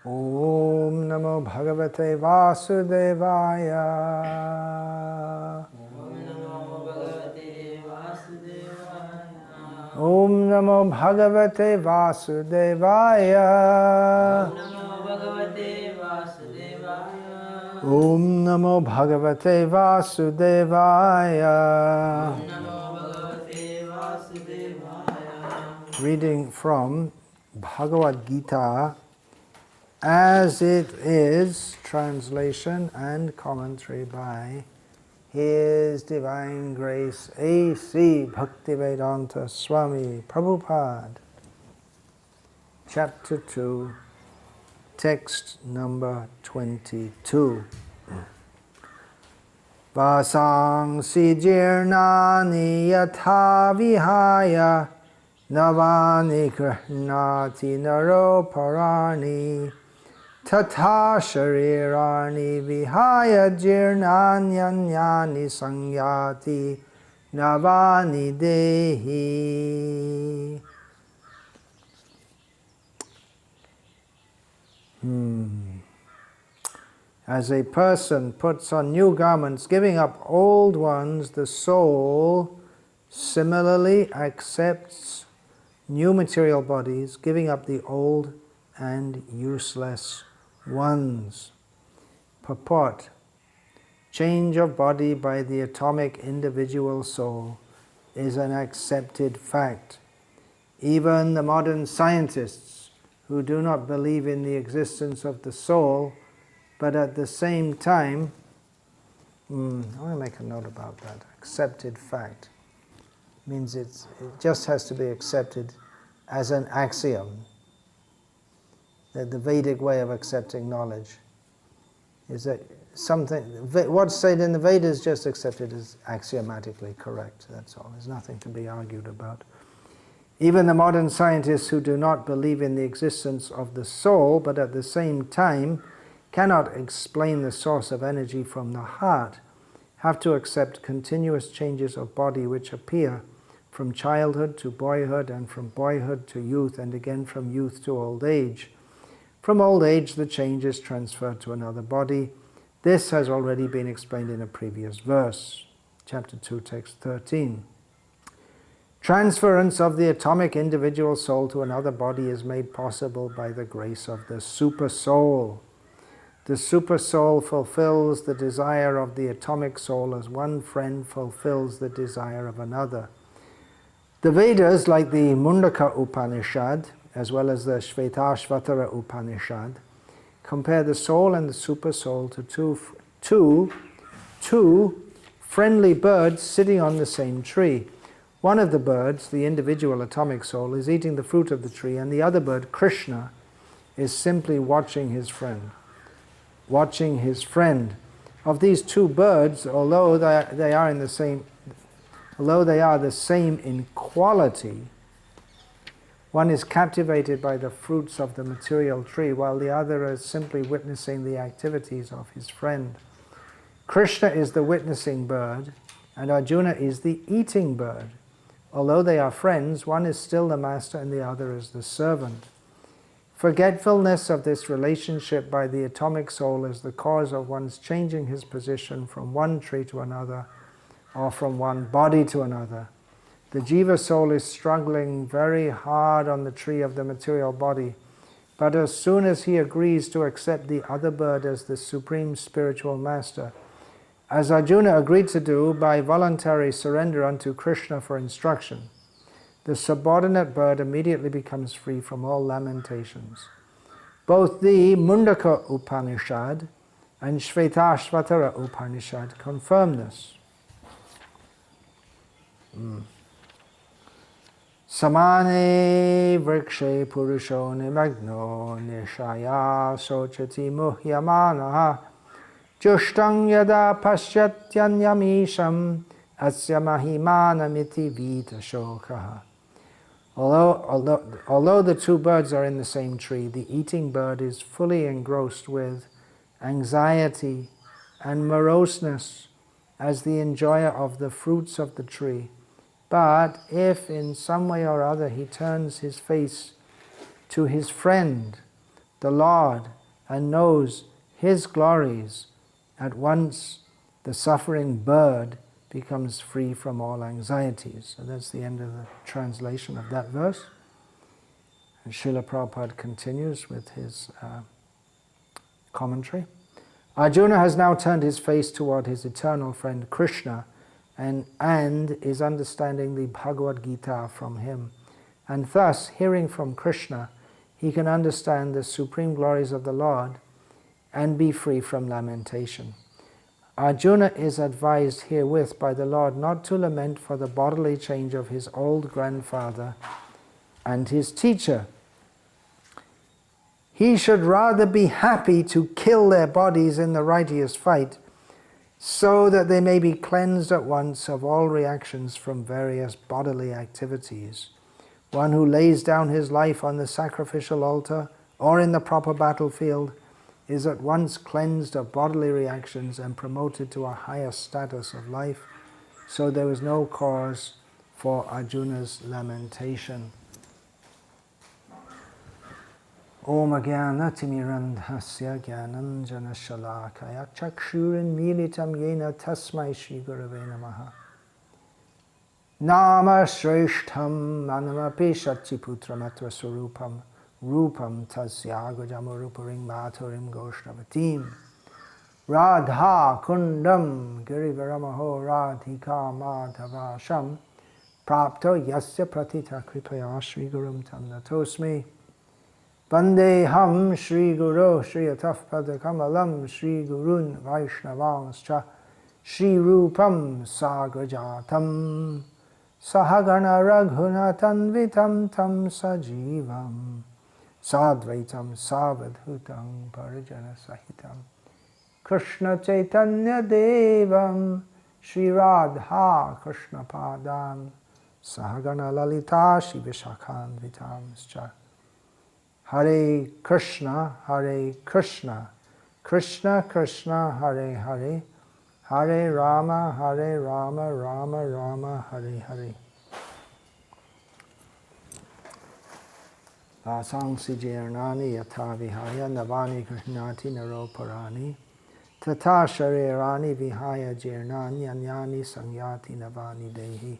Om Namo Bhagavate Vasudevaya. Om Namo Bhagavate Vasudevaya. Om Namo Bhagavate Vasudevaya. Reading from Bhagavad-gita as it is, translation and commentary by His Divine Grace A.C. Bhaktivedanta Swami Prabhupada. Chapter 2, text number 22. Vasangsi jirnani yatha vihaya navani krihnati naroparani tatha sharirani vihaya jirnanyanyani sangyati navani dehi. As a person puts on new garments, giving up old ones, the soul similarly accepts new material bodies, giving up the old and useless ones. Purport: change of body by the atomic individual soul is an accepted fact. Even the modern scientists who do not believe in the existence of the soul, but at the same time, I want to make a note about that. Accepted fact means it just has to be accepted as an axiom. That the Vedic way of accepting knowledge is that something, what's said in the Vedas is just accepted as axiomatically correct. That's all. There's nothing to be argued about. Even the modern scientists who do not believe in the existence of the soul, but at the same time cannot explain the source of energy from the heart, have to accept continuous changes of body which appear from childhood to boyhood and from boyhood to youth and again from youth to old age. From old age the change is transferred to another body. This has already been explained in a previous verse, chapter 2, text 13. Transference of the atomic individual soul to another body is made possible by the grace of the super soul. The super soul fulfills the desire of the atomic soul as one friend fulfills the desire of another. The Vedas, like the Mundaka Upanishad, as well as the Shvetashvatara Upanishad, compare the soul and the super soul to two friendly birds sitting on the same tree. One of the birds, the individual atomic soul, is eating the fruit of the tree, and the other bird, Krishna, is simply watching his friend. Watching his friend. Of these two birds, although they are the same in quality, one is captivated by the fruits of the material tree, while the other is simply witnessing the activities of his friend. Krishna is the witnessing bird, and Arjuna is the eating bird. Although they are friends, one is still the master and the other is the servant. Forgetfulness of this relationship by the atomic soul is the cause of one's changing his position from one tree to another or from one body to another. The jiva soul is struggling very hard on the tree of the material body, but as soon as he agrees to accept the other bird as the supreme spiritual master, as Arjuna agreed to do by voluntary surrender unto Krishna for instruction, the subordinate bird immediately becomes free from all lamentations. Both the Mundaka Upanishad and Shvetashvatara Upanishad confirm this. Samane vrikshe purusho nimagno nishaya sochati muhyamanaha jushtang yada pasyatyanyamisham asya mahimanamiti vita shokaha. Although the two birds are in the same tree, the eating bird is fully engrossed with anxiety and moroseness as the enjoyer of the fruits of the tree. But if in some way or other he turns his face to his friend, the Lord and knows His glories, at once the suffering bird becomes free from all anxieties. So that's the end of the translation of that verse. And Srila Prabhupada continues with his commentary. Arjuna has now turned his face toward his eternal friend Krishna and is understanding the Bhagavad-gita from him. And thus, hearing from Krishna, he can understand the supreme glories of the Lord and be free from lamentation. Arjuna is advised herewith by the Lord not to lament for the bodily change of his old grandfather and his teacher. He should rather be happy to kill their bodies in the righteous fight, so that they may be cleansed at once of all reactions from various bodily activities. One who lays down his life on the sacrificial altar or in the proper battlefield is at once cleansed of bodily reactions and promoted to a higher status of life. So there was no cause for Arjuna's lamentation. Om Jnana Timirandhasya Jnanam Jana Shalakaya Chakshurin Militam Yena Tasmai Shri Gurave Namaha. Nama Shreshtham Manamapi Shatiputram Atva Surupam Rupam Tasya Gajamuruparing Bhaturim Goshnavatim Radha Kundam Girivaramaho Radhika Madhavasham Prapto Yasya Pratita Kripaya Shri Gurum Tam Natosmi Vandeham Shri Guru Shri Ataf Padakamalam Shri Gurun Vaishnavanscha Shri Rupam Sagrajatam Sahagana Raghunatan Vitam Tam Sajivam Sadvaitam Savadhutam Parijana Sahitam Krishna Chaitanya Devam Shri Radha Krishna Padam Sahagana Lalita Shri Vishakhan Vitamscha Hare Krishna, Krishna Krishna, Hare Hare, Hare Rama, Rama Rama, Hare Hare. Vasangsi Jirnani Yatha Vihaya Navani Krishnati Naroparani Tata Sharirani Vihaya Jirnani Anyani Sangyati Navani Dehi.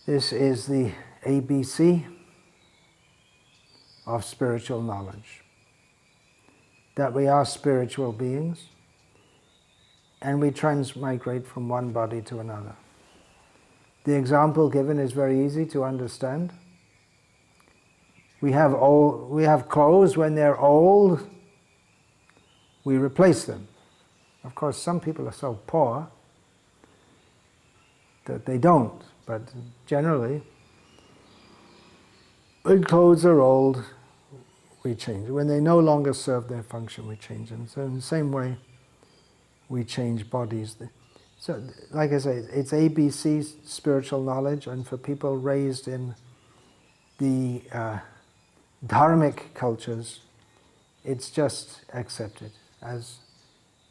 This is the ABC of spiritual knowledge. That we are spiritual beings and we transmigrate from one body to another. The example given is very easy to understand. We have clothes when they're old, we replace them. Of course, some people are so poor that they don't, but generally, when clothes are old, we change. When they no longer serve their function, we change them. So in the same way, we change bodies. So, like I say, it's ABC, spiritual knowledge, and for people raised in the dharmic cultures, it's just accepted as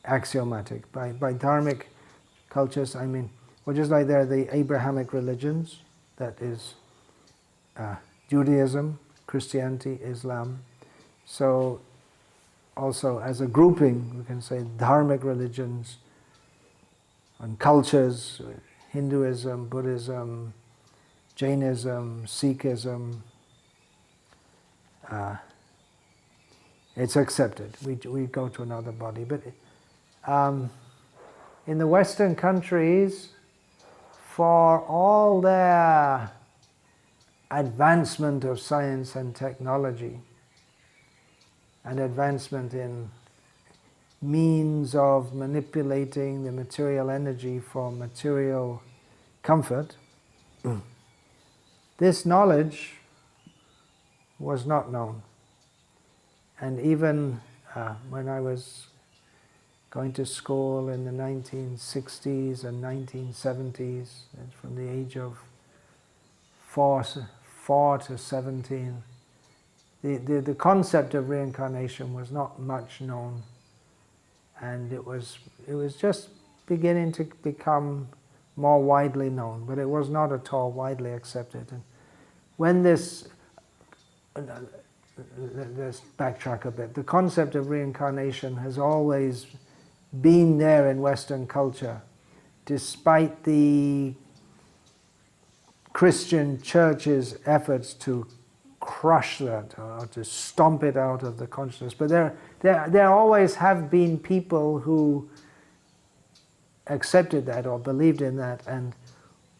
axiomatic. By dharmic cultures, I mean, well, just like there are the Abrahamic religions, that is Judaism, Christianity, Islam. So also as a grouping, we can say dharmic religions and cultures, Hinduism, Buddhism, Jainism, Sikhism. It's accepted. We go to another body. But in the Western countries, for all their advancement of science and technology, and advancement in means of manipulating the material energy for material comfort, this knowledge was not known. And even when I was going to school in the 1960s and 1970s, from the age of 4 to 17, the concept of reincarnation was not much known, and it was just beginning to become more widely known, but it was not at all widely accepted. And when this let's backtrack a bit. The concept of reincarnation has always been there in Western culture, despite the Christian church's efforts to crush that or to stomp it out of the consciousness. But there always have been people who accepted that or believed in that. And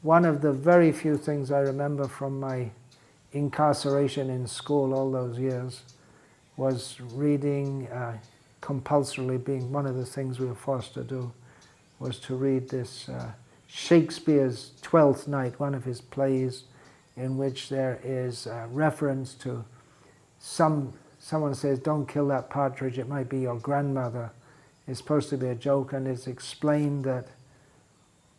one of the very few things I remember from my incarceration in school all those years was reading, compulsorily being one of the things we were forced to do, was to read this Shakespeare's Twelfth Night, one of his plays, in which there is a reference to someone says, "Don't kill that partridge, it might be your grandmother." It's supposed to be a joke, and it's explained that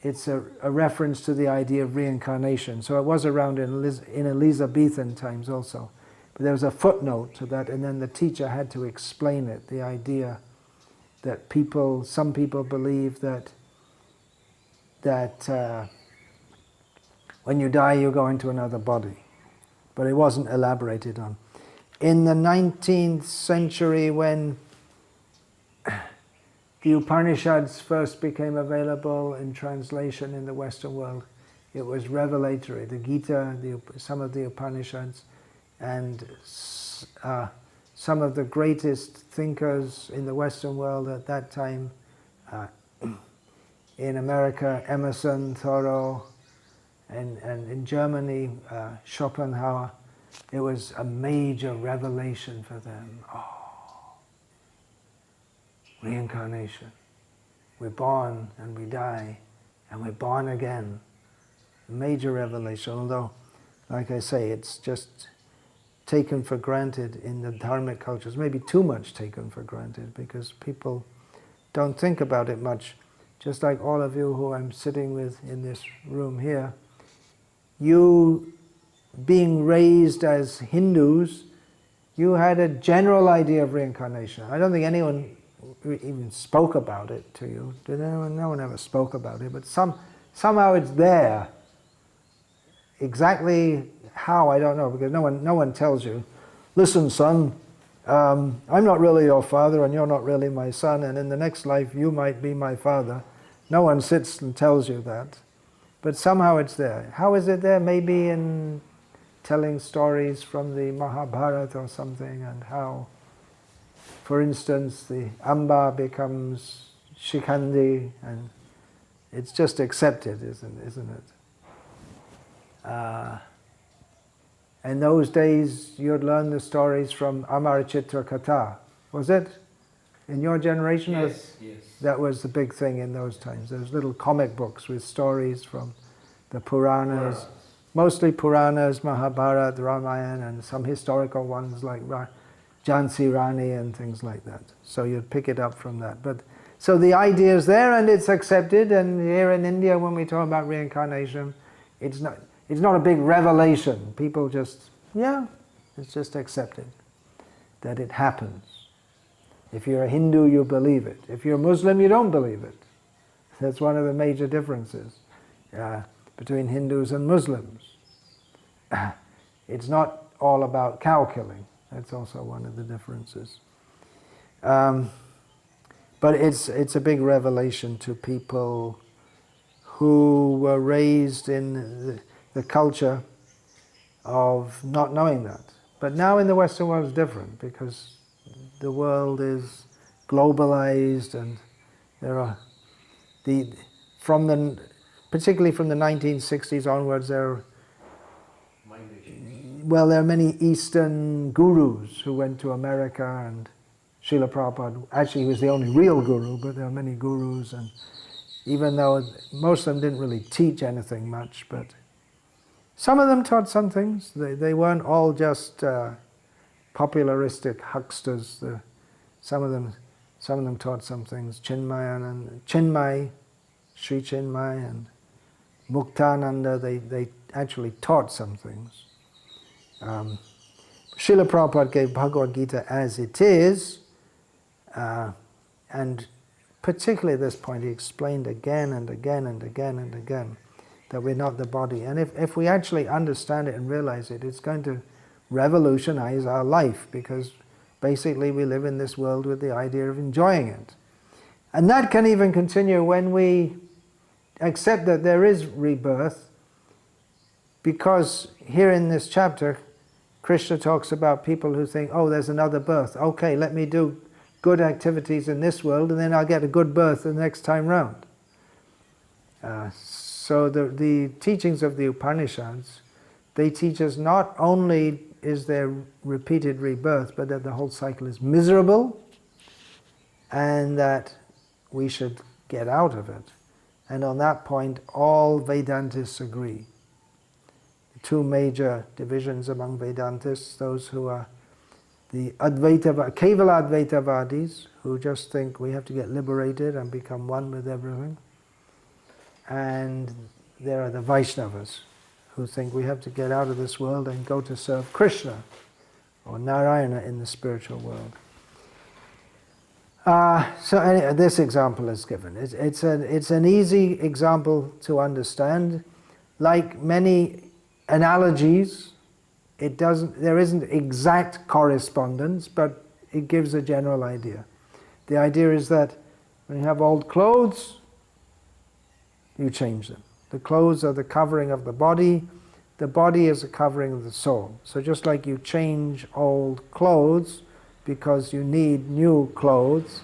it's a reference to the idea of reincarnation. So it was around in Elizabethan times also. But there was a footnote to that, and then the teacher had to explain it, the idea that some people believe that when you die you go into another body. But it wasn't elaborated on. In the 19th century, when the Upanishads first became available in translation in the Western world, it was revelatory. The Gita, some of the Upanishads, and some of the greatest thinkers in the Western world at that time, in America, Emerson, Thoreau, and in Germany, Schopenhauer, it was a major revelation for them. Oh, reincarnation. We're born and we die, and we're born again. A major revelation, although, like I say, it's just taken for granted in the dharmic cultures, maybe too much taken for granted, because people don't think about it much. Just like all of you who I'm sitting with in this room here, you being raised as Hindus, you had a general idea of reincarnation. I don't think anyone even spoke about it to you. Did anyone? No one ever spoke about it, but somehow it's there. Exactly how, I don't know, because no one tells you, "Listen, son, I'm not really your father and you're not really my son, and in the next life you might be my father." No one sits and tells you that. But somehow it's there. How is it there? Maybe in telling stories from the Mahabharata or something, and how, for instance, the Amba becomes Shikhandi, and it's just accepted, isn't it? In those days, you'd learn the stories from Amar Chitra Katha. Was it? In your generation? Yes. That was the big thing in those times. Those little comic books with stories from the Puranas. Mostly Puranas, Mahabharata, Ramayana, and some historical ones like Jhansi Rani and things like that. So you'd pick it up from that. But so the idea is there and it's accepted, and here in India when we talk about reincarnation, it's not a big revelation. People just, it's just accepted that it happens. If you're a Hindu, you believe it. If you're a Muslim, you don't believe it. That's one of the major differences between Hindus and Muslims. It's not all about cow killing. That's also one of the differences. But it's a big revelation to people who were raised in the culture of not knowing that. But now in the Western world it's different, because the world is globalized, and there are particularly from the 1960s onwards, there are many Eastern gurus who went to America, and Srila Prabhupada, actually he was the only real guru, but there are many gurus, and even though most of them didn't really teach anything much, but some of them taught some things. They weren't all just popularistic hucksters. Some of them taught some things. Chinmay, Sri Chinmay, and Muktananda, they actually taught some things. Srila Prabhupada gave Bhagavad-gita as it is, and particularly at this point he explained again and again and again and again that we're not the body. And if we actually understand it and realize it, it's going to revolutionize our life, because basically we live in this world with the idea of enjoying it. And that can even continue when we accept that there is rebirth, because here in this chapter, Krishna talks about people who think, oh, there's another birth. Okay, let me do good activities in this world and then I'll get a good birth the next time round. So the teachings of the Upanishads, they teach us not only is there repeated rebirth, but that the whole cycle is miserable and that we should get out of it. And on that point, all Vedantists agree. The two major divisions among Vedantists, those who are the Kevala Advaitavadis, who just think we have to get liberated and become one with everything. And there are the Vaishnavas, who think we have to get out of this world and go to serve Krishna, or Narayana in the spiritual world. So anyway, this example is given. It's an easy example to understand. Like many analogies, there isn't exact correspondence, but it gives a general idea. The idea is that when you have old clothes, you change them. The clothes are the covering of the body is a covering of the soul. So just like you change old clothes because you need new clothes,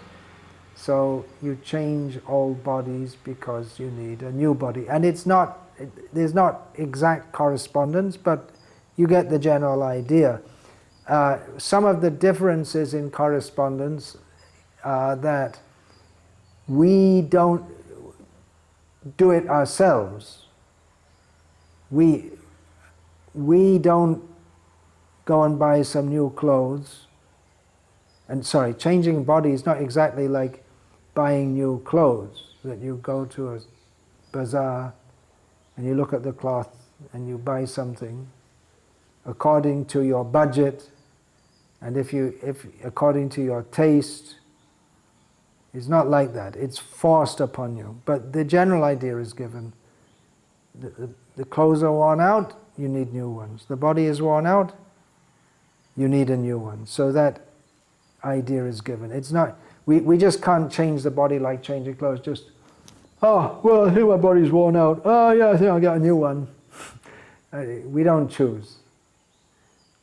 so you change old bodies because you need a new body. And there's not exact correspondence, but you get the general idea. Some of the differences in correspondence are that we don't do it ourselves. We don't go and buy some new clothes. And changing body is not exactly like buying new clothes, that you go to a bazaar and you look at the cloth and you buy something according to your budget, and if according to your taste. It's not like that. It's forced upon you. But the general idea is given. The clothes are worn out, you need new ones. The body is worn out, you need a new one. So that idea is given. It's not, we just can't change the body like changing clothes. Just, oh, well, I think my body's worn out. Oh, yeah, I think I'll get a new one. We don't choose.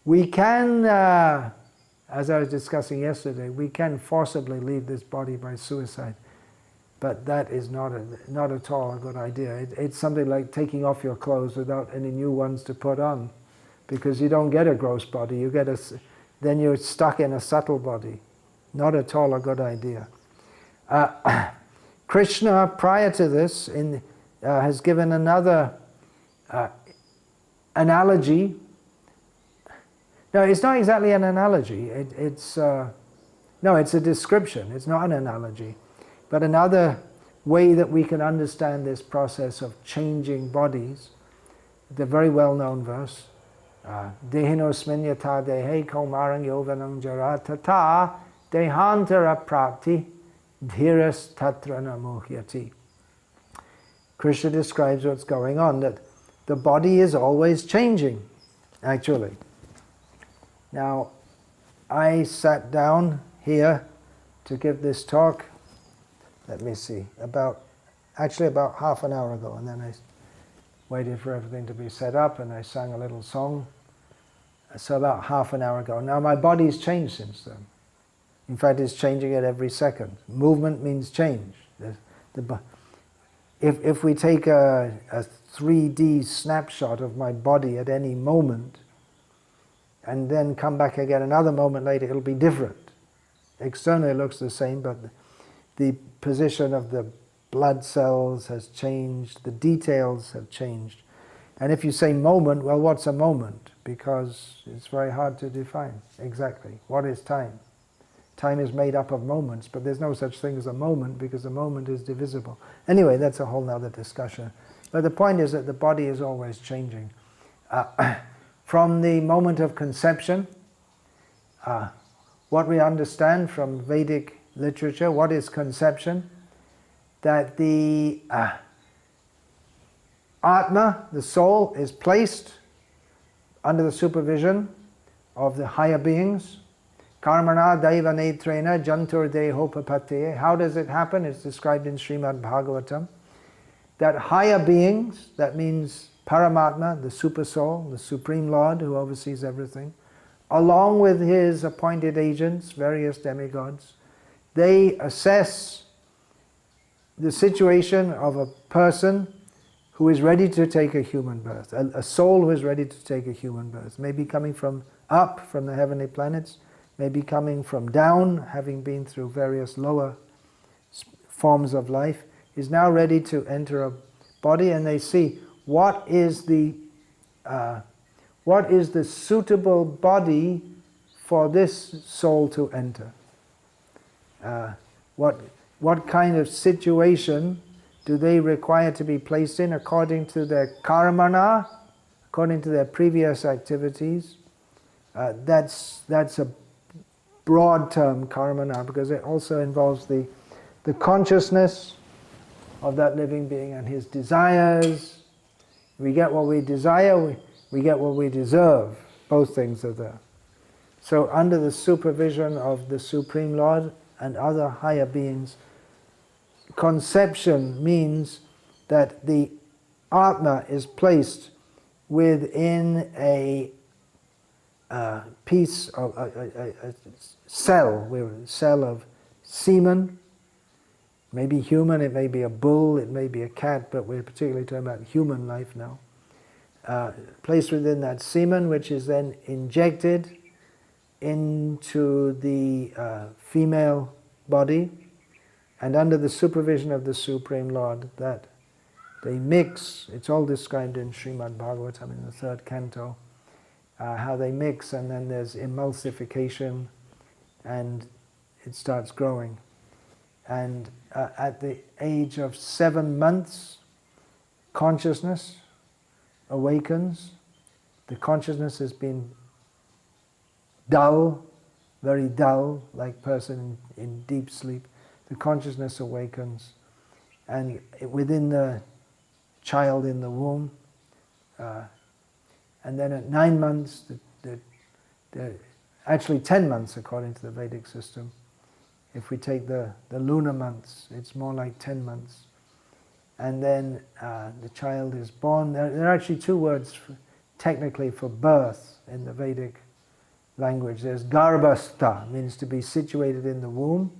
We can, as I was discussing yesterday, we can forcibly leave this body by suicide. But that is not at all a good idea. It's something like taking off your clothes without any new ones to put on, because you don't get a gross body. Then you're stuck in a subtle body. Not at all a good idea. Krishna, prior to this, has given another analogy. No, it's not exactly an analogy. It's a description. It's not an analogy. But another way that we can understand this process of changing bodies, the very well-known verse, Dehinosmin yata dehe kaumarang yovanam jara tata dehantara prapti dhiras tatra namuhyati. Krishna describes what's going on, that the body is always changing, actually. Now, I sat down here to give this talk, let me see, about half an hour ago, and then I waited for everything to be set up and I sang a little song. So about half an hour ago. Now my body's changed since then. In fact, it's changing at every second. Movement means change. If we take a 3D snapshot of my body at any moment, and then come back again another moment later, it'll be different. Externally it looks the same, but the position of the blood cells has changed, the details have changed. And if you say moment, well, what's a moment? Because it's very hard to define exactly. What is time? Time is made up of moments, but there's no such thing as a moment, because a moment is divisible. Anyway, that's a whole other discussion. But the point is that the body is always changing. From the moment of conception, what we understand from Vedic literature, what is conception? That the Atma, the soul, is placed under the supervision of the higher beings. Karmana daiva netrena jantur deho papate. How does it happen? It's described in Srimad Bhagavatam. That higher beings, that means Paramatma, the Super Soul, the Supreme Lord who oversees everything, along with his appointed agents, various demigods, they assess the situation of a person who is ready to take a human birth, a soul who is ready to take a human birth, maybe coming from up, from the heavenly planets, maybe coming from down, having been through various lower forms of life, is now ready to enter a body, and they see what is the suitable body for this soul to enter. What kind of situation do they require to be placed in according to their karmana, according to their previous activities? That's a broad term, karmana, because it also involves the consciousness of that living being and his desires. We get what we desire, we get what we deserve. Both things are there. So under the supervision of the Supreme Lord and other higher beings, conception means that the Atma is placed within a piece of a cell of semen. Maybe human, it may be a bull, it may be a cat, but we're particularly talking about human life now. Placed within that semen, which is then injected into the female body, and under the supervision of the Supreme Lord, that they mix. It's all described in Srimad Bhagavatam in the 3rd canto, how they mix, and then there's emulsification, and it starts growing. And at the age of 7 months, consciousness awakens. The consciousness has been dull, very dull, like person in deep sleep. The consciousness awakens, and within the child in the womb, and then at 9 months, actually 10 months according to the Vedic system. If we take the lunar months, it's more like 10 months. And then the child is born. There are actually 2 words technically for birth in the Vedic language. There's garbhastha, means to be situated in the womb,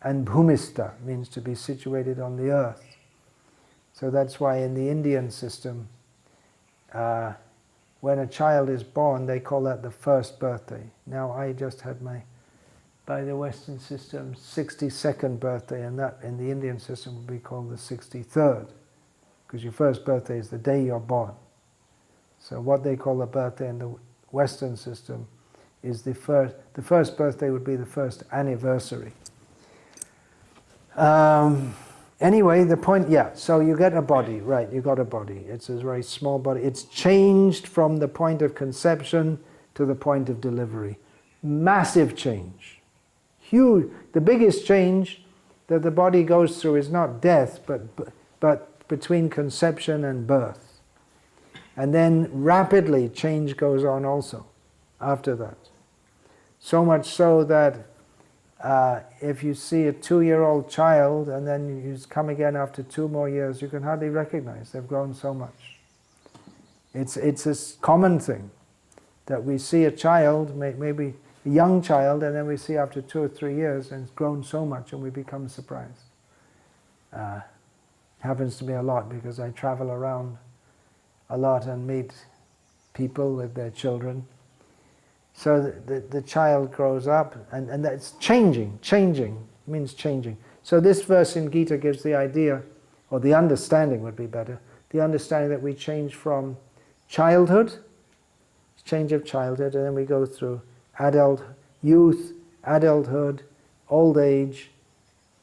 and bhumistha, means to be situated on the earth. So that's why in the Indian system, when a child is born, they call that the first birthday. Now I just had by the Western system, 62nd birthday, and that in the Indian system would be called the 63rd, because your first birthday is the day you're born. So what they call a birthday in the Western system is the first birthday would be the first anniversary. Anyway, the point, so you get a body, right, you got a body. It's a very small body. It's changed from the point of conception to the point of delivery. Massive change. Huge. The biggest change that the body goes through is not death, but between conception and birth. And then rapidly change goes on also after that. So much so that if you see a 2-year-old child and then you come again after 2 more years, you can hardly recognize they've grown so much. It's a common thing that we see a child, maybe a young child, and then we see after 2 or 3 years and it's grown so much and we become surprised. Happens to me a lot because I travel around a lot and meet people with their children. So the child grows up and that's changing means changing. So this verse in Gita gives the idea, or the understanding would be better, the understanding that we change from childhood, change of childhood, and then we go through youth, adulthood, old age,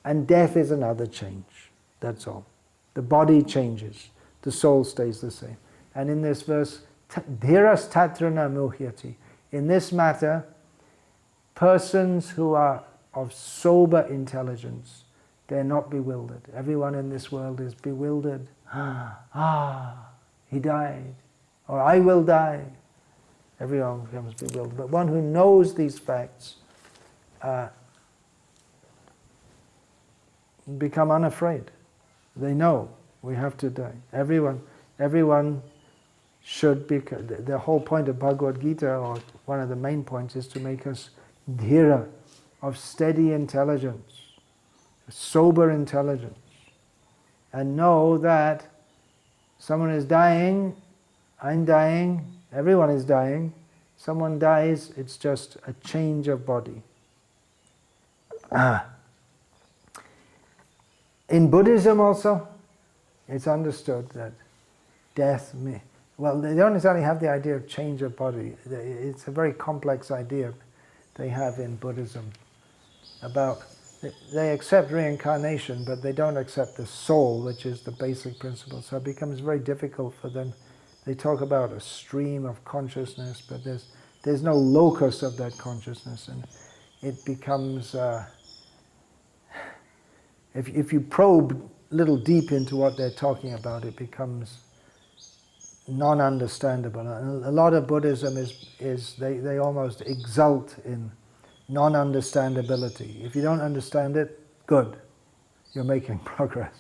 and death is another change. That's all. The body changes, the soul stays the same. And in this verse, dhiras tatra na muhyati. In this matter, persons who are of sober intelligence, they're not bewildered. Everyone in this world is bewildered. He died, or I will die. Everyone becomes bewildered. But one who knows these facts become unafraid. They know we have to die. Everyone should be. The whole point of Bhagavad-gita, or one of the main points, is to make us dhira, of steady intelligence, sober intelligence, and know that someone is dying, I'm dying, everyone is dying. Someone dies, it's just a change of body. In Buddhism also, it's understood that death may... Well, they don't necessarily have the idea of change of body. It's a very complex idea they have in Buddhism about... They accept reincarnation, but they don't accept the soul, which is the basic principle. So it becomes very difficult for them. They talk about a stream of consciousness, but there's no locus of that consciousness, and it becomes... If you probe a little deep into what they're talking about, it becomes non-understandable. And a lot of Buddhism is they almost exult in non-understandability. If you don't understand it, good, you're making progress.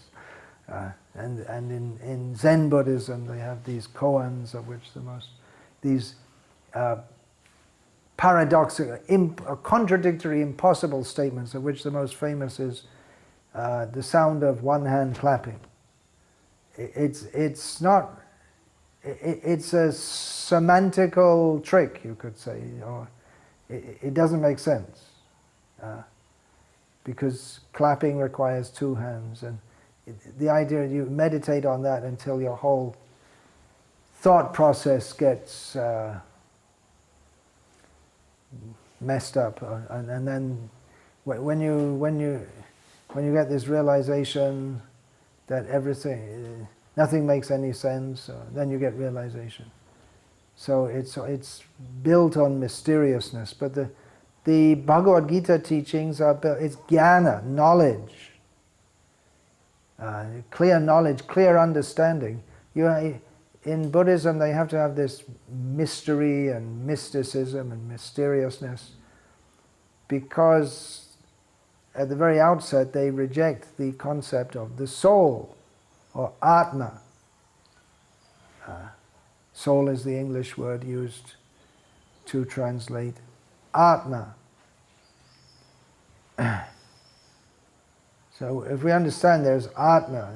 And in Zen Buddhism, they have these koans, of which these paradoxical, contradictory, impossible statements, of which the most famous is the sound of one hand clapping. It's a semantical trick, you could say, or it doesn't make sense, because clapping requires two hands, and the idea you meditate on that until your whole thought process gets messed up, and then when you get this realization that nothing makes any sense, then you get realization. So it's built on mysteriousness, but the Bhagavad-gita teachings are built. It's jnana, knowledge, clear knowledge, clear understanding. In Buddhism, they have to have this mystery and mysticism and mysteriousness, because at the very outset they reject the concept of the soul, or Atma. Soul is the English word used to translate Atma. So if we understand there's Atma,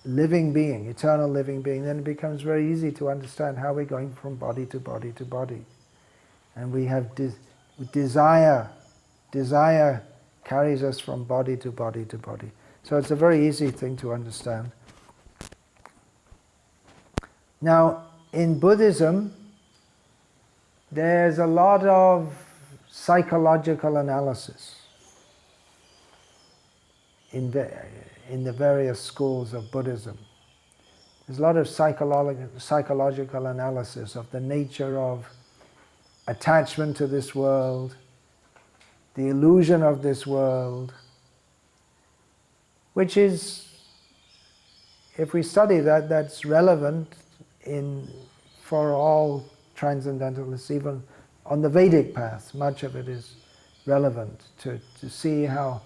living being, eternal living being, then it becomes very easy to understand how we're going from body to body to body. And we have desire. Desire carries us from body to body to body. So it's a very easy thing to understand. Now, in Buddhism, there's a lot of psychological analysis in the various schools of Buddhism. There's a lot of psychological analysis of the nature of attachment to this world, the illusion of this world, which is, if we study that, that's relevant for all transcendentalists, even on the Vedic path. Much of it is relevant to see how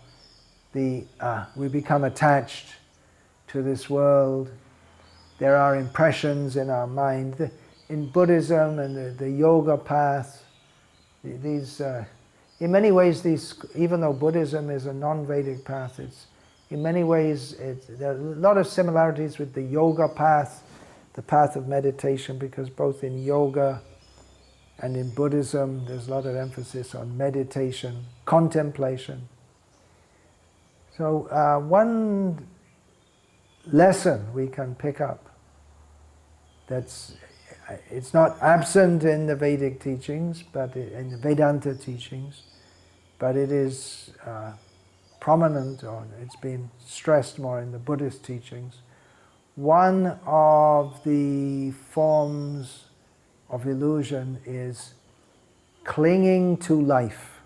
we become attached to this world. There are impressions in our mind. In Buddhism and the yoga path, in many ways, even though Buddhism is a non-Vedic path, in many ways there are a lot of similarities with the yoga path, the path of meditation, because both in yoga and in Buddhism there's a lot of emphasis on meditation, contemplation. So one lesson we can pick up it's not absent in the Vedic teachings, but in the Vedanta teachings, but it is prominent, or it's been stressed more in the Buddhist teachings. One of the forms of illusion is clinging to life.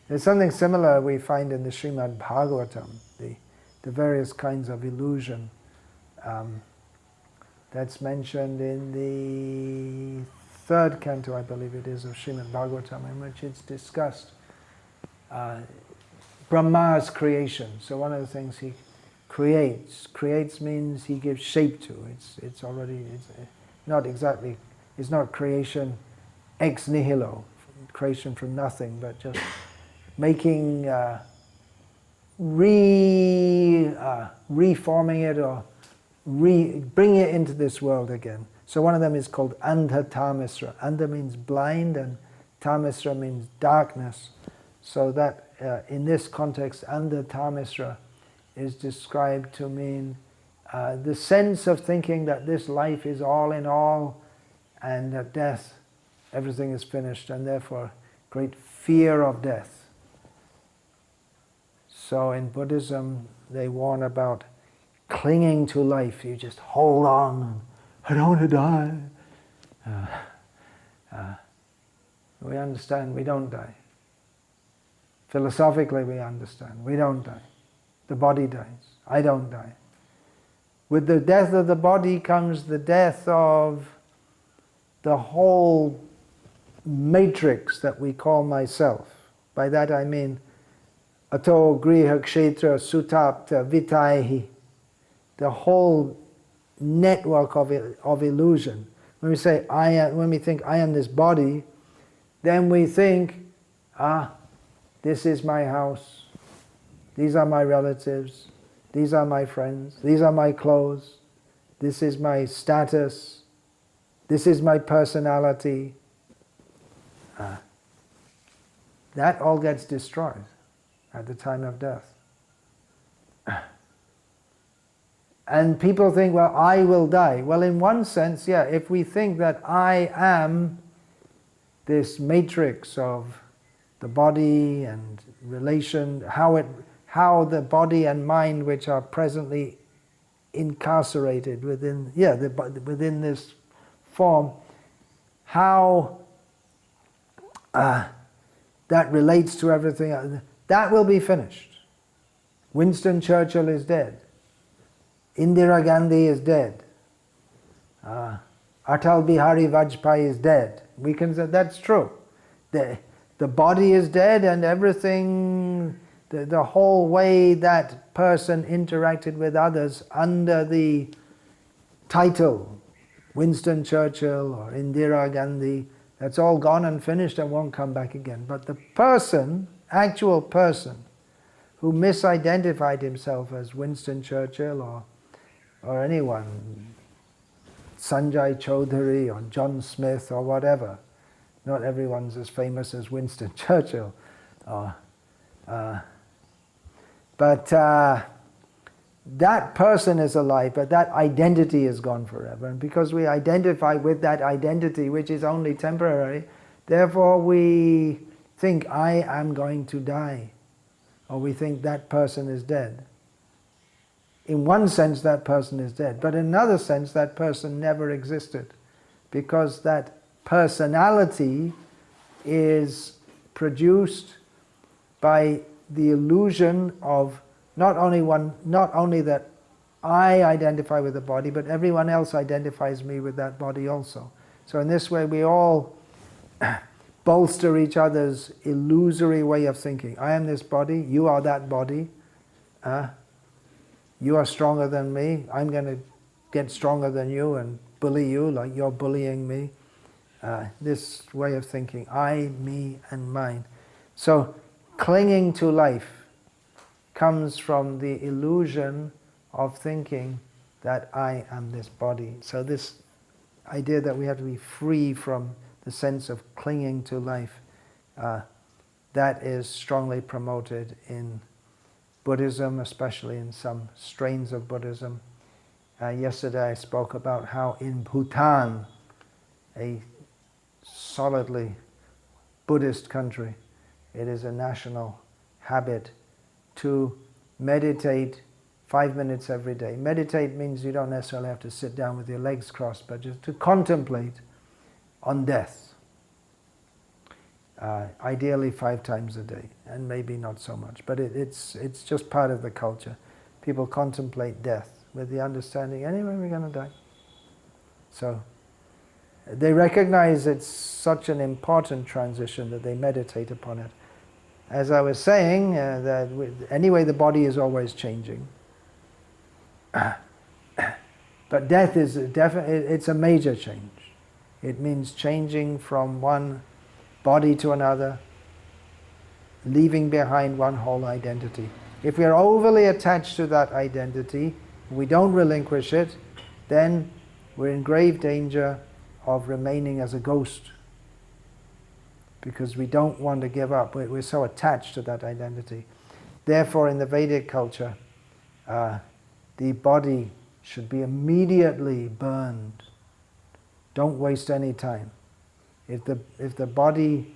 There's something similar we find in the Srimad Bhagavatam, the various kinds of illusion That's mentioned in the third canto, I believe it is, of Srimad Bhagavatam, in which it's discussed Brahma's creation. So one of the things he creates means he gives shape to. It's not exactly, it's not creation ex nihilo, creation from nothing, but just making, reforming it or bringing it into this world again. So one of them is called Andha Tamisra. Andha means blind and Tamisra means darkness. So that in this context, Andha Tamisra is described to mean the sense of thinking that this life is all in all and at death everything is finished, and therefore great fear of death. So in Buddhism they warn about clinging to life. You just hold on, I don't want to die. We understand we don't die. Philosophically we understand we don't die. The body dies. I don't die. With the death of the body comes the death of the whole matrix that we call myself. By that I mean ato griha kshetra sutapta vitaihi, the whole network of illusion. When we say I am, when we think I am this body, then we think, this is my house, these are my relatives, these are my friends, these are my clothes, this is my status, this is my personality. That all gets destroyed at the time of death. And people think, well, I will die. Well, in one sense, yeah, if we think that I am this matrix of the body and relation, how the body and mind which are presently incarcerated within, within this form, how that relates to everything, that will be finished. Winston Churchill is dead. Indira Gandhi is dead. Atal Bihari Vajpayee is dead. We can say that's true. The body is dead, and everything, the whole way that person interacted with others under the title Winston Churchill or Indira Gandhi, that's all gone and finished and won't come back again. But the person, actual person, who misidentified himself as Winston Churchill or anyone, Sanjay Chaudhary or John Smith or whatever. Not everyone's as famous as Winston Churchill. But that person is alive, but that identity is gone forever. And because we identify with that identity, which is only temporary, therefore we think, I am going to die. Or we think that person is dead. In one sense, that person is dead. But in another sense, that person never existed. Because that personality is produced by the illusion of not only that I identify with the body, but everyone else identifies me with that body also. So in this way we all bolster each other's illusory way of thinking. I am this body, you are that body. You are stronger than me, I'm going to get stronger than you and bully you like you're bullying me. This way of thinking, I, me and mine. So clinging to life comes from the illusion of thinking that I am this body. So this idea that we have to be free from the sense of clinging to life, that is strongly promoted in Buddhism, especially in some strains of Buddhism. Yesterday I spoke about how in Bhutan, a solidly Buddhist country, it is a national habit to meditate 5 minutes every day. Meditate means you don't necessarily have to sit down with your legs crossed, but just to contemplate on death. Ideally 5 times a day, and maybe not so much, but it's just part of the culture. People contemplate death with the understanding, anyway we're going to die. So they recognize it's such an important transition that they meditate upon it. As I was saying, anyway, the body is always changing. But death is it's a major change. It means changing from one body to another, leaving behind one whole identity. If we are overly attached to that identity, we don't relinquish it, then we're in grave danger of remaining as a ghost, because we don't want to give up. We're so attached to that identity. Therefore, in the Vedic culture, the body should be immediately burned. Don't waste any time. If the body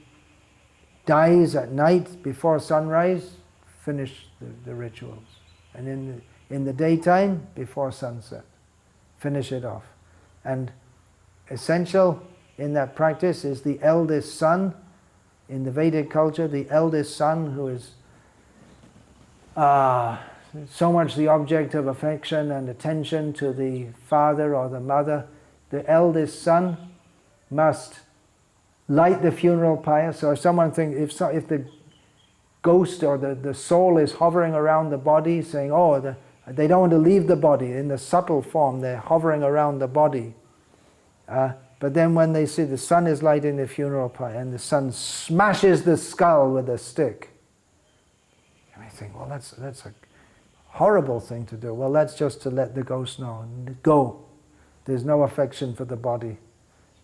dies at night before sunrise, finish the rituals. And in the daytime, before sunset, finish it off. And essential in that practice is the eldest son. In the Vedic culture, the eldest son, who is so much the object of affection and attention to the father or the mother, the eldest son must light the funeral pyre. So if someone thinks, if the ghost or the soul is hovering around the body, saying, oh, they don't want to leave the body, in the subtle form, they're hovering around the body. But then when they see the sun is lighting the funeral pyre and the sun smashes the skull with a stick, and I think, well, that's a horrible thing to do. Well, that's just to let the ghost know, go. There's no affection for the body.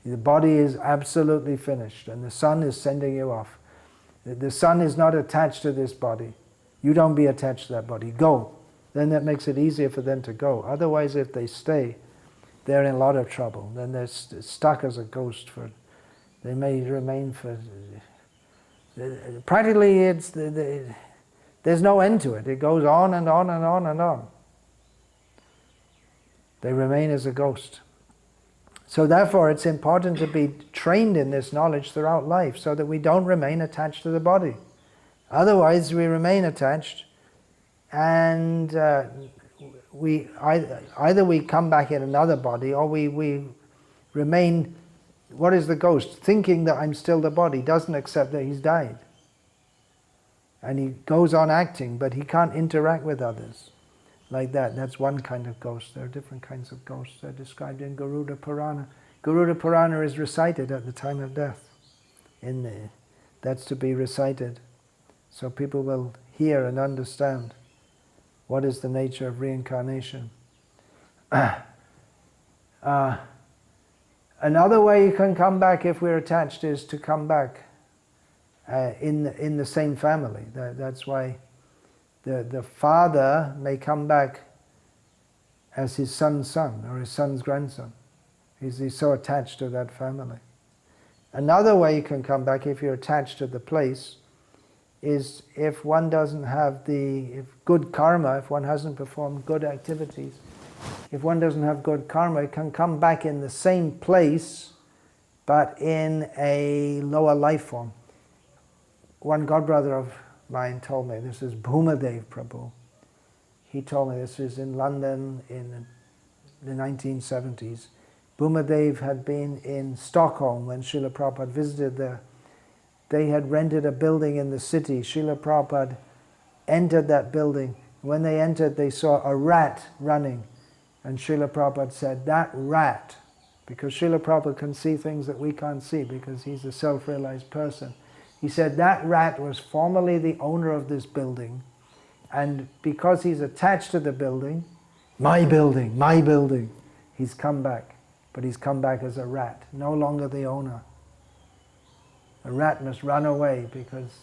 The body is absolutely finished, and the sun is sending you off. The sun is not attached to this body. You don't be attached to that body. Go. Then that makes it easier for them to go. Otherwise, if they stay, they're in a lot of trouble. Then they're stuck as a ghost they may remain for... Practically, there's no end to it. It goes on and on and on and on. They remain as a ghost. So therefore, it's important to be trained in this knowledge throughout life so that we don't remain attached to the body. Otherwise, we remain attached, and either we come back in another body, or we remain, what is the ghost? Thinking that I'm still the body, doesn't accept that he's died. And he goes on acting, but he can't interact with others. Like that. That's one kind of ghost. There are different kinds of ghosts. They're described in Garuda Purana. Garuda Purana is recited at the time of death. That's to be recited, so people will hear and understand what is the nature of reincarnation. Another way you can come back if we're attached is to come back in the same family. That's why the father may come back as his son's son or his son's grandson. He's so attached to that family. Another way you can come back if you're attached to the place is if one doesn't have good karma, if one hasn't performed good activities. If one doesn't have good karma, it can come back in the same place but in a lower life form. One godbrother of mine told me, this is Bhumadev Prabhu. He told me this was in London in the 1970s. Bhumadev had been in Stockholm when Srila Prabhupada visited there. They had rented a building in the city. Srila Prabhupada entered that building. When they entered, they saw a rat running. And Srila Prabhupada said, that rat, because Srila Prabhupada can see things that we can't see because he's a self-realized person. He said that rat was formerly the owner of this building, and because he's attached to the building, my building, he's come back. But he's come back as a rat, no longer the owner. A rat must run away because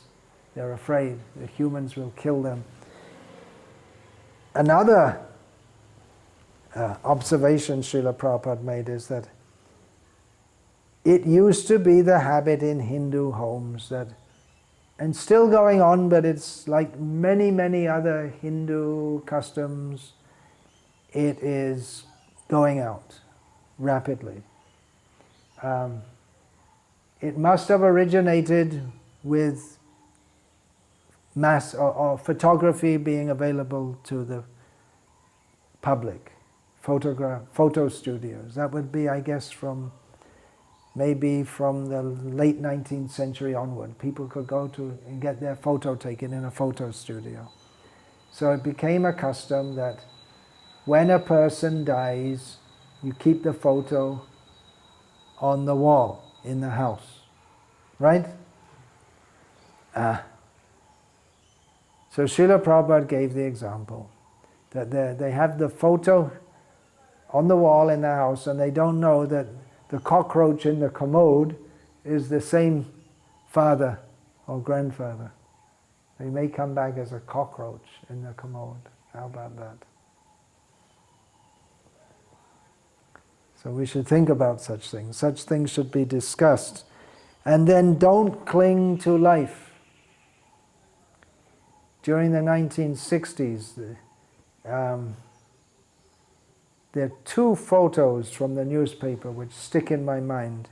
they're afraid the humans will kill them. Another observation Srila Prabhupada made is that it used to be the habit in Hindu homes that, and still going on, but it's like many, many other Hindu customs, it is going out rapidly. It must have originated with mass or photography being available to the public. photo studios. That would be, I guess, maybe from the late 19th century onward. People could go to and get their photo taken in a photo studio. So it became a custom that when a person dies, you keep the photo on the wall in the house, right? So Srila Prabhupada gave the example that they have the photo on the wall in the house and they don't know that the cockroach in the commode is the same father or grandfather. They may come back as a cockroach in the commode. How about that? So we should think about such things. Such things should be discussed. And then don't cling to life. During the 1960s, there are two photos from the newspaper which stick in my mind.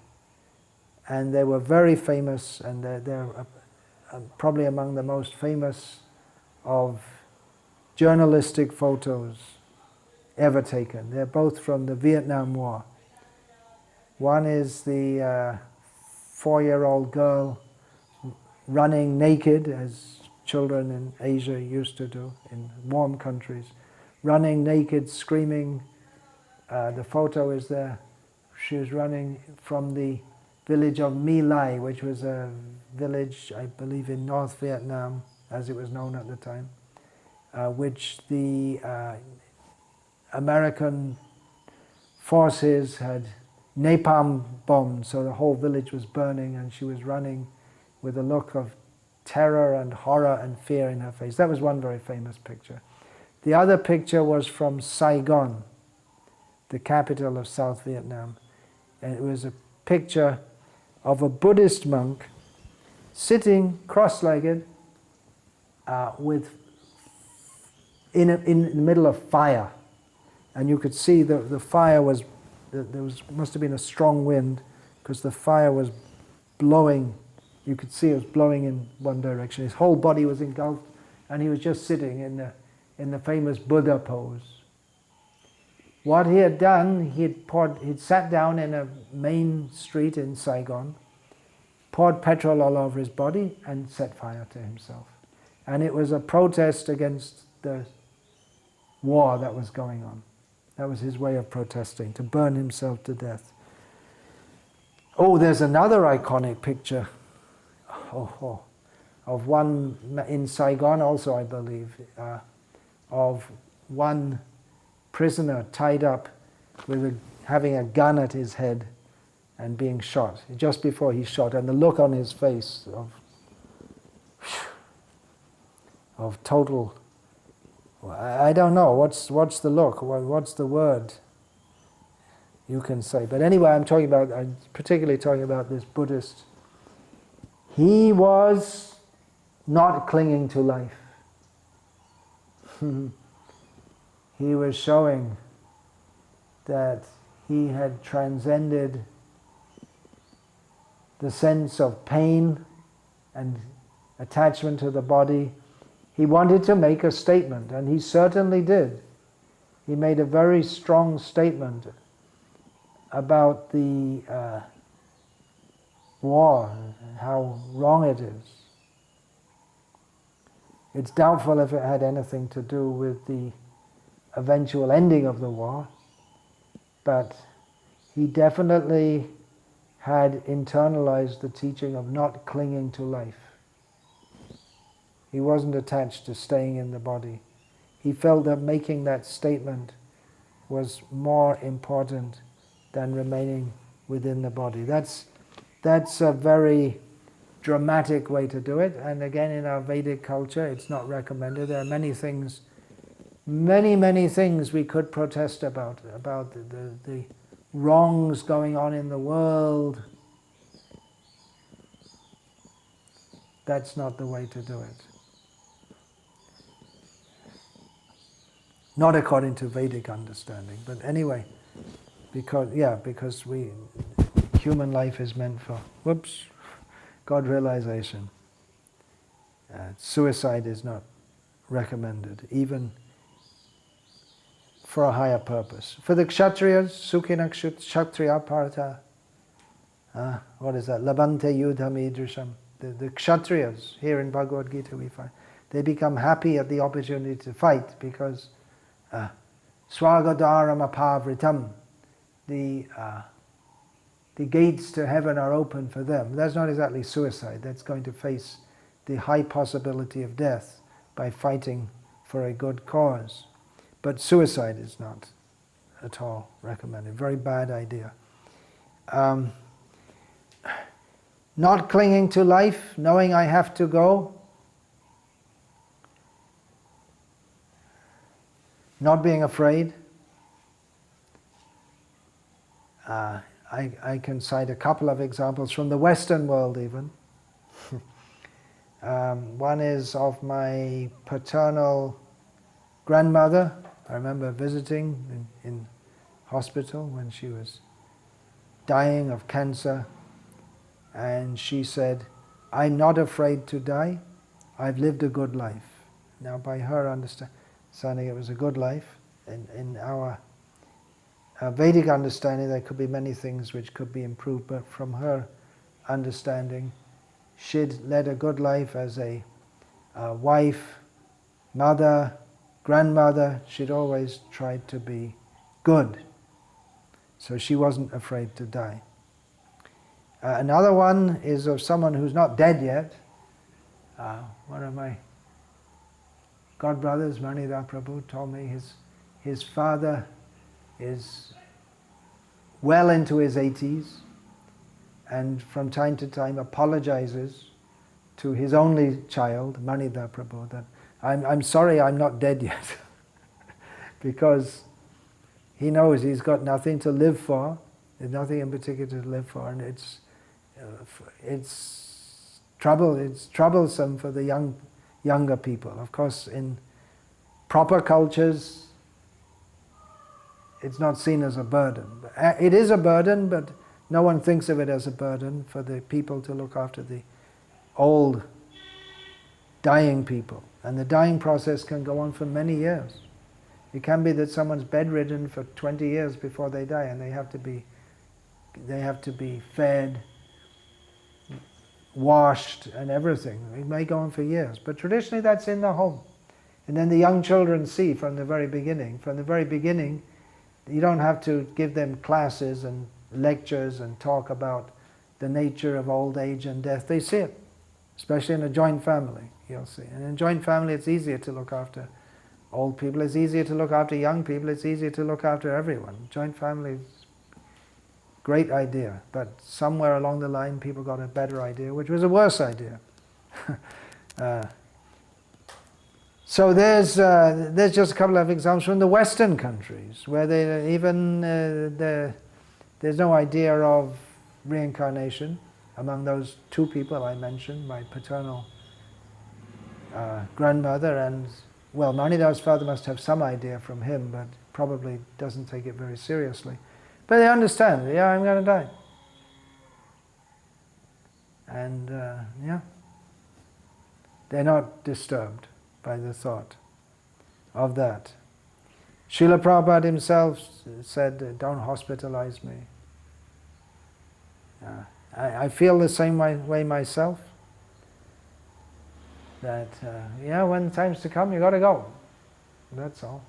And they were very famous, and they're probably among the most famous of journalistic photos ever taken. They're both from the Vietnam War. One is the 4-year-old girl running naked, as children in Asia used to do in warm countries, running naked, screaming. The photo is there. She was running from the village of My Lai, which was a village, I believe, in North Vietnam, as it was known at the time, which the American forces had napalm bombed, so the whole village was burning, and she was running with a look of terror and horror and fear in her face. That was one very famous picture. The other picture was from Saigon, the capital of South Vietnam, and it was a picture of a Buddhist monk sitting cross-legged in the middle of fire. And you could see the fire was, must have been a strong wind, because the fire was blowing. You could see it was blowing in one direction. His whole body was engulfed, and he was just sitting in the famous Buddha pose. What he had done, he'd sat down in a main street in Saigon, poured petrol all over his body, and set fire to himself. And it was a protest against the war that was going on. That was his way of protesting, to burn himself to death. Oh, there's another iconic picture of one in Saigon also, I believe, of one prisoner tied up with having a gun at his head and being shot, just before he shot, and the look on his face of total, I don't know, what's the look, what's the word you can say. But anyway, I'm particularly talking about this Buddhist. He was not clinging to life. He was showing that he had transcended the sense of pain and attachment to the body. He wanted to make a statement, and he certainly did. He made a very strong statement about the war and how wrong it is. It's doubtful if it had anything to do with the eventual ending of the war, but he definitely had internalized the teaching of not clinging to life. He wasn't attached to staying in the body. He felt that making that statement was more important than remaining within the body. That's a very dramatic way to do it, and again, in our Vedic culture, it's not recommended. There are many things, many things we could protest about the wrongs going on in the world. That's not the way to do it. Not according to Vedic understanding, but anyway, because human life is meant for, God realization. Suicide is not recommended, even for a higher purpose. For the Kshatriyas, Sukhina Kshatriya Partha, what is that? Labante Yudham Idrisham. The Kshatriyas, here in Bhagavad-gita we find, they become happy at the opportunity to fight because Swagadaram Apavritam, the gates to heaven are open for them. That's not exactly suicide, that's going to face the high possibility of death by fighting for a good cause. But suicide is not at all recommended. Very bad idea. Not clinging to life, knowing I have to go. Not being afraid. I can cite a couple of examples from the Western world even. One is of my paternal grandmother. I remember visiting in hospital when she was dying of cancer, and she said, "I'm not afraid to die, I've lived a good life." Now by her understanding it was a good life. In our Vedic understanding there could be many things which could be improved, but from her understanding she'd led a good life as a wife, mother, grandmother. She'd always tried to be good, so she wasn't afraid to die. Another one is of someone who's not dead yet. One of my godbrothers, Manida Prabhu, told me his father is well into his 80s and from time to time apologizes to his only child, Manida Prabhu, that I'm sorry I'm not dead yet. Because he knows he's got nothing to live for, there's nothing in particular to live for, and it's troublesome for the younger people. Of course, in proper cultures, it's not seen as a burden. It is a burden, but no one thinks of it as a burden for the people to look after the old, dying people. And the dying process can go on for many years. It can be that someone's bedridden for 20 years before they die, and they have to be fed, washed, and everything. It may go on for years, but traditionally that's in the home. And then the young children see from the very beginning. From the very beginning, you don't have to give them classes and lectures and talk about the nature of old age and death. They see it, especially in a joint family, you'll see. And in a joint family it's easier to look after old people, it's easier to look after young people, it's easier to look after everyone. Joint family is a great idea, but somewhere along the line people got a better idea, which was a worse idea. So there's just a couple of examples from the Western countries where there's no idea of reincarnation among those two people I mentioned, my paternal grandmother and, well, Manida's father must have some idea from him, but probably doesn't take it very seriously. But they understand, yeah, I'm going to die. And yeah, they're not disturbed by the thought of that. Srila Prabhupada himself said, don't hospitalize me. I feel the same way myself, that yeah, when the time's to come, you got to go. That's all.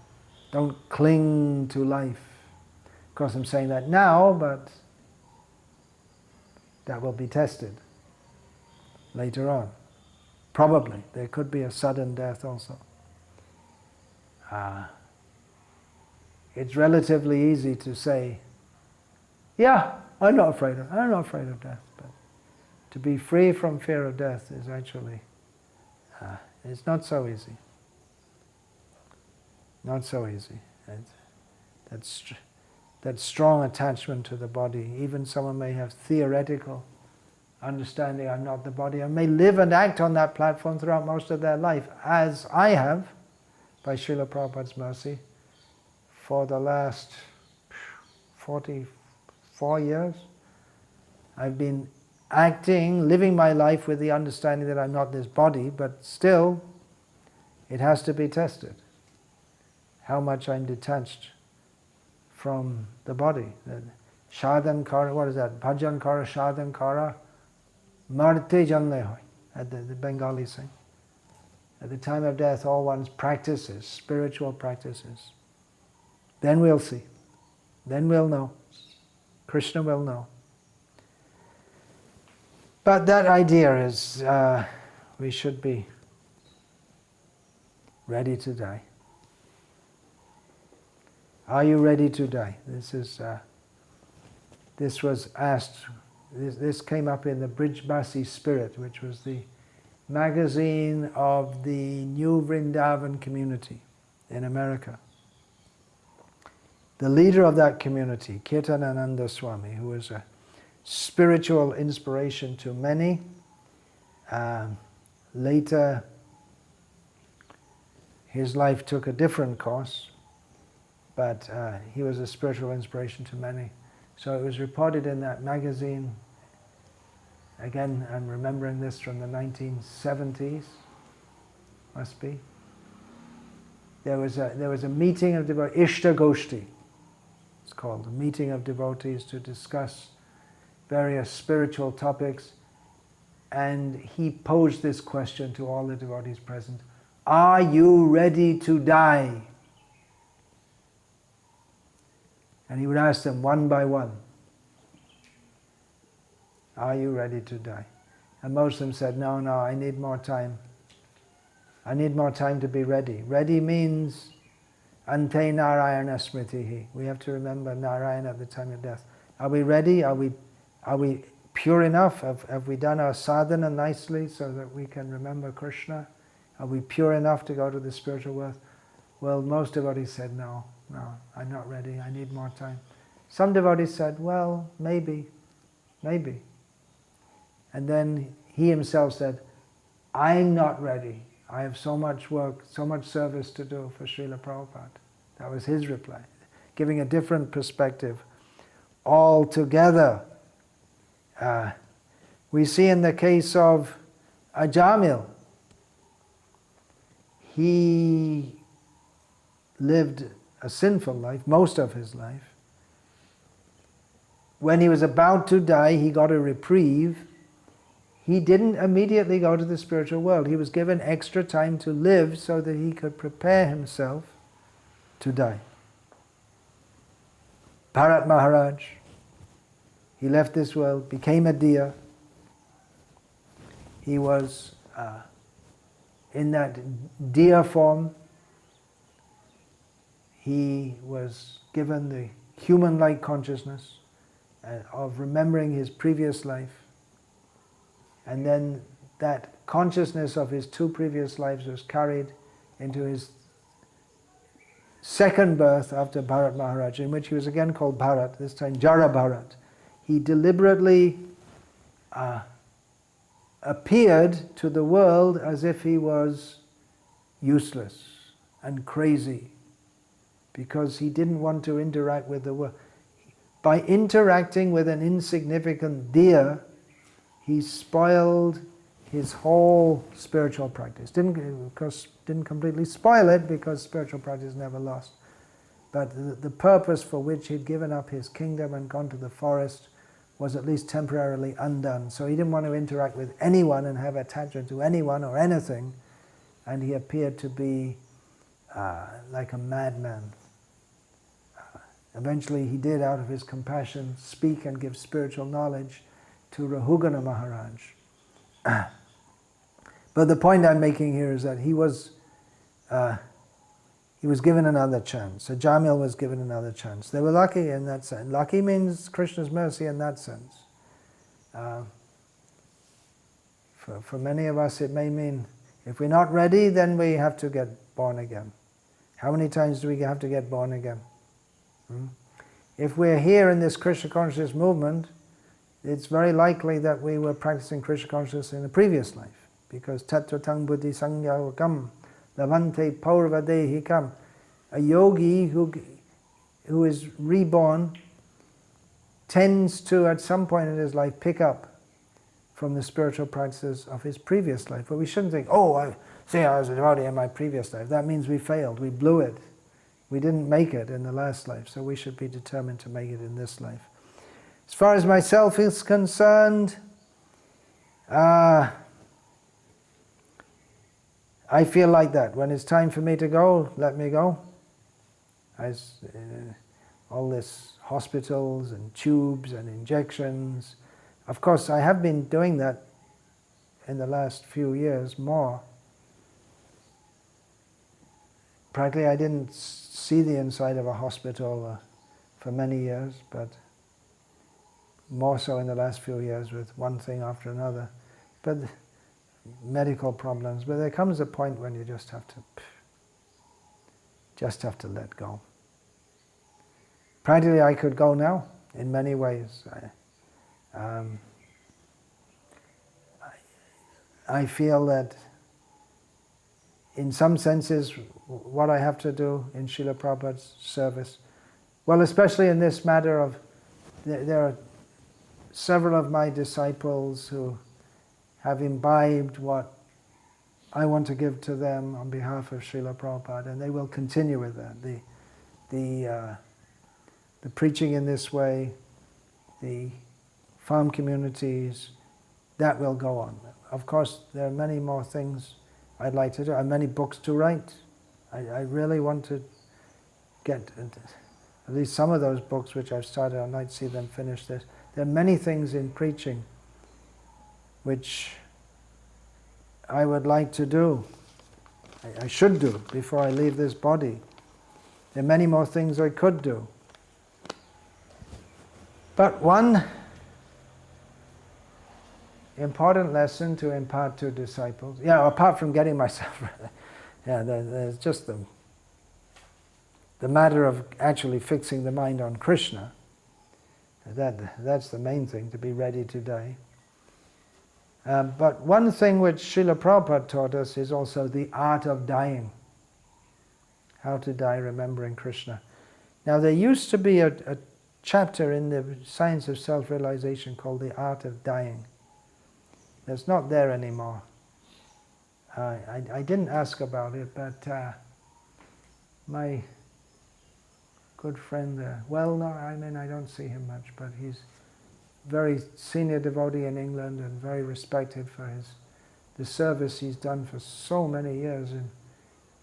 Don't cling to life. Of course, I'm saying that now, but that will be tested later on. Probably. There could be a sudden death also. It's relatively easy to say, yeah, I'm not afraid of death. But to be free from fear of death is actually, it's not so easy. Not so easy. That strong attachment to the body. Even someone may have theoretical understanding, I'm not the body, and may live and act on that platform throughout most of their life, as I have, by Srila Prabhupada's mercy, for the last 44 years. I've been acting, living my life with the understanding that I'm not this body, but still, it has to be tested. how much I'm detached from the body. Sadhan kara, what is that? Bhajan kara, sadhan kara, marte janle hoy, the Bengali sing. At the time of death, all one's practices, spiritual practices. Then we'll see. Then we'll know. Krishna will know. But that idea is, we should be ready to die. Are you ready to die? This was asked, this came up in the Brijbasi Spirit, which was the magazine of the New Vrindavan community in America. The leader of that community, Kirtanananda Swami, who was a spiritual inspiration to many, later his life took a different course, but he was a spiritual inspiration to many. So it was reported in that magazine. Again, I'm remembering this from the 1970s, must be. There was a meeting of devotees, Ishta Goshti, it's called, a meeting of devotees to discuss various spiritual topics, and he posed this question to all the devotees present: are you ready to die? And he would ask them one by one, are you ready to die? And most of them said, no, I need more time. I need more time to be ready. Ready means ante Narayana smritihi. We have to remember Narayana at the time of death. Are we ready? Are we pure enough? Have we done our sadhana nicely so that we can remember Krishna? Are we pure enough to go to the spiritual world? Well, most devotees said, no, I'm not ready. I need more time. Some devotees said, well, maybe. And then he himself said, I'm not ready. I have so much work, so much service to do for Srila Prabhupada. That was his reply, giving a different perspective altogether. We see in the case of Ajamil, he lived a sinful life, most of his life. When he was about to die, he got a reprieve. He didn't immediately go to the spiritual world. He was given extra time to live so that he could prepare himself to die. Bharat Maharaj, he left this world, became a deer. He was in that deer form. He was given the human-like consciousness of remembering his previous life. And then that consciousness of his two previous lives was carried into his second birth after Bharat Maharaj, in which he was again called Bharat, this time Jara Bharat. He deliberately appeared to the world as if he was useless and crazy, because he didn't want to interact with the world. By interacting with an insignificant deer, he spoiled his whole spiritual practice. Didn't completely spoil it, because spiritual practice is never lost. But the purpose for which he'd given up his kingdom and gone to the forest was at least temporarily undone. So he didn't want to interact with anyone and have attachment to anyone or anything, and he appeared to be like a madman. Eventually he did, out of his compassion, speak and give spiritual knowledge to Rahugana Maharaj. But the point I'm making here is that he was given another chance. So Jamil was given another chance. They were lucky in that sense. Lucky means Krishna's mercy in that sense. For many of us it may mean, if we're not ready, then we have to get born again. How many times do we have to get born again? If we're here in this Krishna consciousness movement, it's very likely that we were practicing Krishna consciousness in a previous life, because tattvatang buddhi sangyavakam lavante paurvadehikam. A yogi who is reborn tends to, at some point in his life, pick up from the spiritual practices of his previous life. But we shouldn't think, oh, I was a devotee in my previous life. That means we failed, we blew it. We didn't make it in the last life, so we should be determined to make it in this life. As far as myself is concerned, I feel like that. When it's time for me to go, let me go. All this hospitals and tubes and injections. Of course, I have been doing that in the last few years more. Practically, I didn't see the inside of a hospital for many years, but more so in the last few years with one thing after another. But medical problems. But there comes a point when you just have to let go. Practically, I could go now in many ways. I feel that in some senses, what I have to do in Srila Prabhupada's service, well, especially in this matter of, there are several of my disciples who have imbibed what I want to give to them on behalf of Srila Prabhupada, and they will continue with that. The preaching in this way, the farm communities, that will go on. Of course, there are many more things I'd like to do. I have many books to write. I really want to get at least some of those books which I've started. I'd like to see them finish this. There are many things in preaching which I would like to do. I should do before I leave this body. There are many more things I could do. But one important lesson to impart to disciples, apart from getting myself, there's just the matter of actually fixing the mind on Krishna. That's the main thing, to be ready to die. But one thing which Srila Prabhupada taught us is also the art of dying. How to die remembering Krishna. Now there used to be a chapter in the Science of Self-Realization called the Art of Dying. It's not there anymore. I didn't ask about it, but my good friend, I don't see him much, but he's very senior devotee in England and very respected for the service he's done for so many years in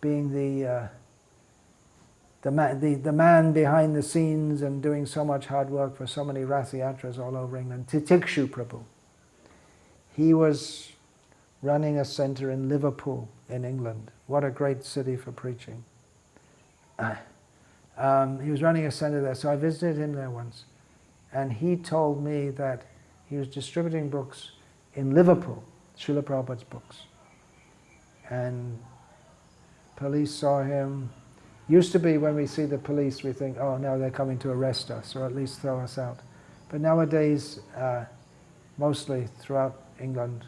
being the man behind the scenes and doing so much hard work for so many Rath Yatras all over England. Titikshu Prabhu. He was running a center in Liverpool in England. What a great city for preaching. He was running a center there, so I visited him there once. And he told me that he was distributing books in Liverpool, Srila Prabhupada's books. And police saw him. Used to be when we see the police, we think, oh, now they're coming to arrest us, or at least throw us out. But nowadays, mostly throughout England,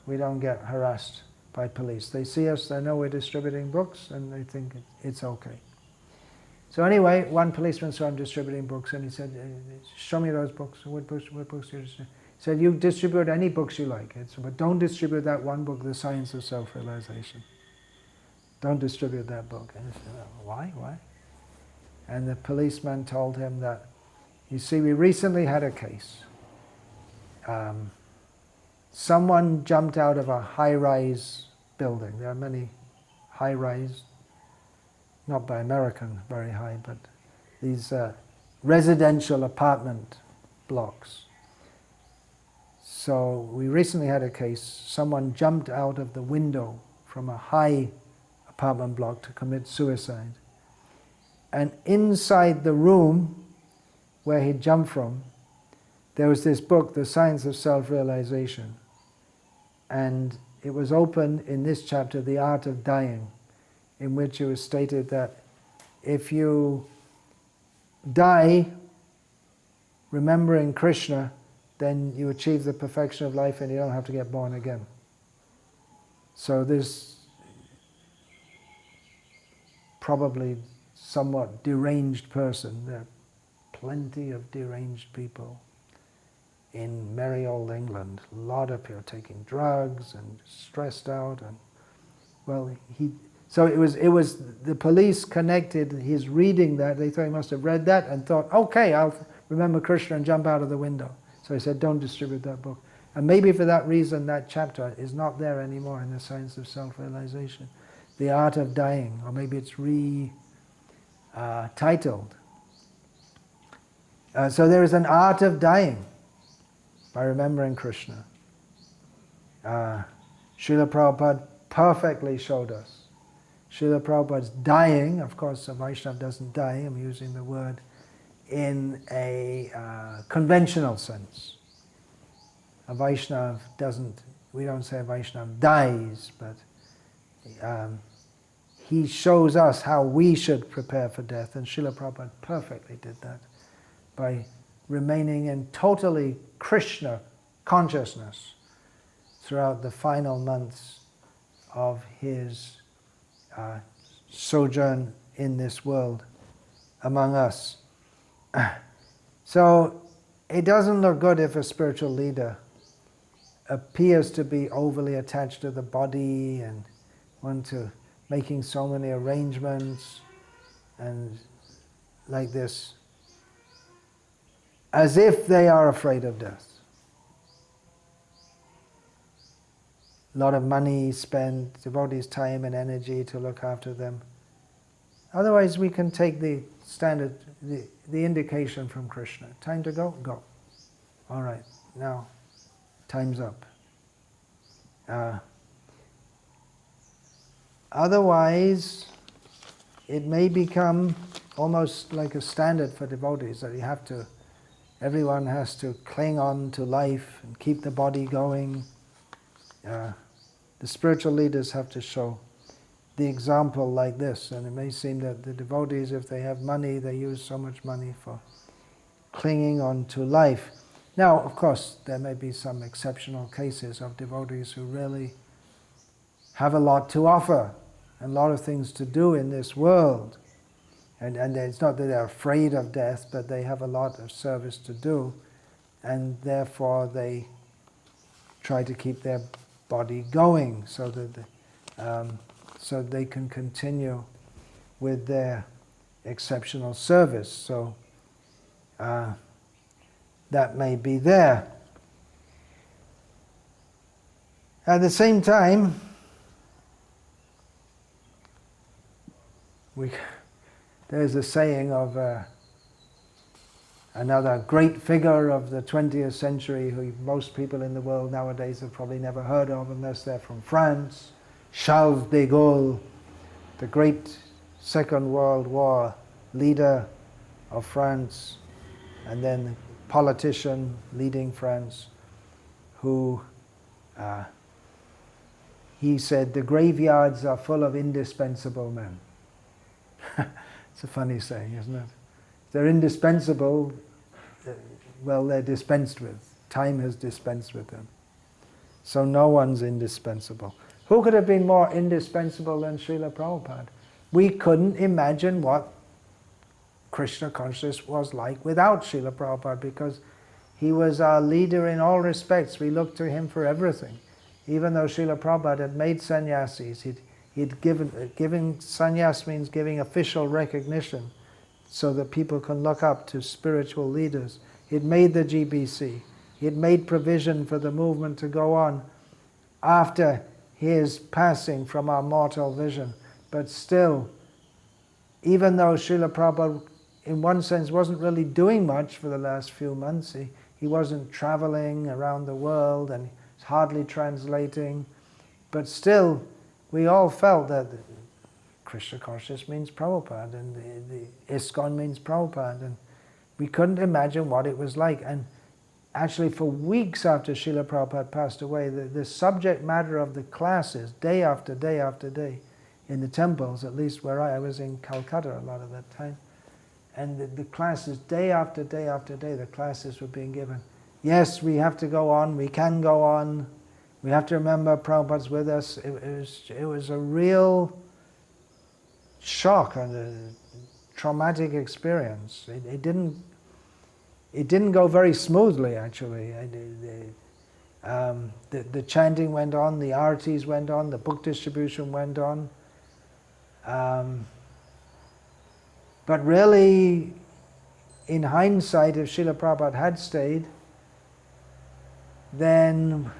we don't get harassed by police. They see us, they know we're distributing books, and they think it's okay. So anyway, one policeman saw him distributing books, and he said, show me those books. What books do you distribute? He said, you distribute any books you like, but don't distribute that one book, The Science of Self-Realization. Don't distribute that book. And he said, why? And the policeman told him that, you see, we recently had a case. Someone jumped out of a high-rise building. There are many high-rise, not by American, very high, but these residential apartment blocks. So we recently had a case, someone jumped out of the window from a high apartment block to commit suicide. And inside the room where he jumped from, there was this book, The Science of Self-Realization. And it was open in this chapter, The Art of Dying, in which it was stated that if you die remembering Krishna, then you achieve the perfection of life and you don't have to get born again. So this probably somewhat deranged person, there are plenty of deranged people in merry old England. A lot of people taking drugs and stressed out. And well, So it was the police connected his reading that. They thought he must have read that and thought, okay, I'll remember Krishna and jump out of the window. So he said, don't distribute that book. And maybe for that reason that chapter is not there anymore in the Science of Self-Realization. The Art of Dying, or maybe it's titled. So there is an art of dying by remembering Krishna. Srila Prabhupada perfectly showed us. Srila Prabhupada's dying, of course a Vaishnava doesn't die, I'm using the word in a conventional sense. A Vaishnava doesn't, we don't say a Vaishnava dies, but he shows us how we should prepare for death, and Srila Prabhupada perfectly did that by remaining in totally Krishna consciousness throughout the final months of his sojourn in this world among us. So it doesn't look good if a spiritual leader appears to be overly attached to the body and making so many arrangements and like this, as if they are afraid of death. A lot of money spent, devotees' time and energy to look after them. Otherwise we can take the standard, the indication from Krishna. Time to go? Go. All right, now time's up. Otherwise, it may become almost like a standard for devotees that everyone has to cling on to life and keep the body going. The spiritual leaders have to show the example like this, and it may seem that the devotees, if they have money, they use so much money for clinging on to life. Now, of course, there may be some exceptional cases of devotees who really have a lot to offer and a lot of things to do in this world. And it's not that they're afraid of death, but they have a lot of service to do, and therefore they try to keep their body going so that so they can continue with their exceptional service. So that may be there. At the same time, there's a saying of another great figure of the 20th century who most people in the world nowadays have probably never heard of unless they're from France, Charles de Gaulle, the great Second World War leader of France, and then politician leading France, who he said, the graveyards are full of indispensable men. It's a funny saying, isn't it? They're indispensable, well, they're dispensed with. Time has dispensed with them. So no one's indispensable. Who could have been more indispensable than Srila Prabhupada? We couldn't imagine what Krishna consciousness was like without Srila Prabhupada, because he was our leader in all respects. We looked to him for everything. Even though Srila Prabhupada had made sannyasis, giving sannyas means giving official recognition so that people can look up to spiritual leaders. He'd made the GBC. He'd made provision for the movement to go on after his passing from our mortal vision. But still, even though Srila Prabhupada in one sense wasn't really doing much for the last few months, he wasn't traveling around the world and hardly translating, but still we all felt that Krishna consciousness means Prabhupada, and the ISKCON means Prabhupada, and we couldn't imagine what it was like. And actually for weeks after Srila Prabhupada passed away, the subject matter of the classes, day after day after day, in the temples, at least where I was in Calcutta a lot of that time, and the classes, day after day after day, the classes were being given. Yes, we have to go on, we can go on, we have to remember Prabhupada's with us. It was a real shock and a traumatic experience. It didn't go very smoothly, actually. The chanting went on, the artis went on, the book distribution went on, But really, in hindsight, if Srila Prabhupada had stayed, then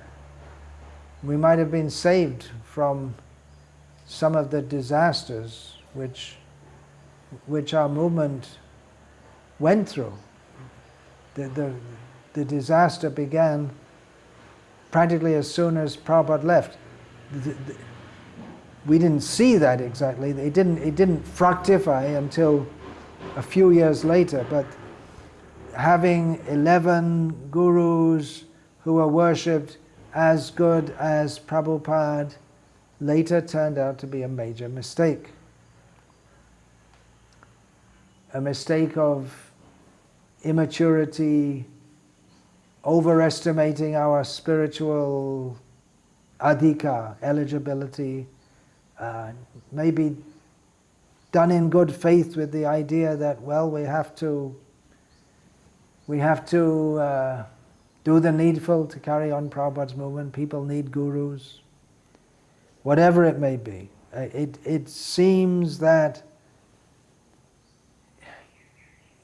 we might have been saved from some of the disasters which our movement went through. The disaster began practically as soon as Prabhupada left. We didn't see that exactly. It didn't fructify until a few years later, but having 11 gurus who were worshipped as good as Prabhupada later turned out to be a major mistake. A mistake of immaturity, overestimating our spiritual adhika, eligibility, maybe done in good faith with the idea that, well, we have to do the needful to carry on Prabhupada's movement. People need gurus. Whatever it may be. It seems that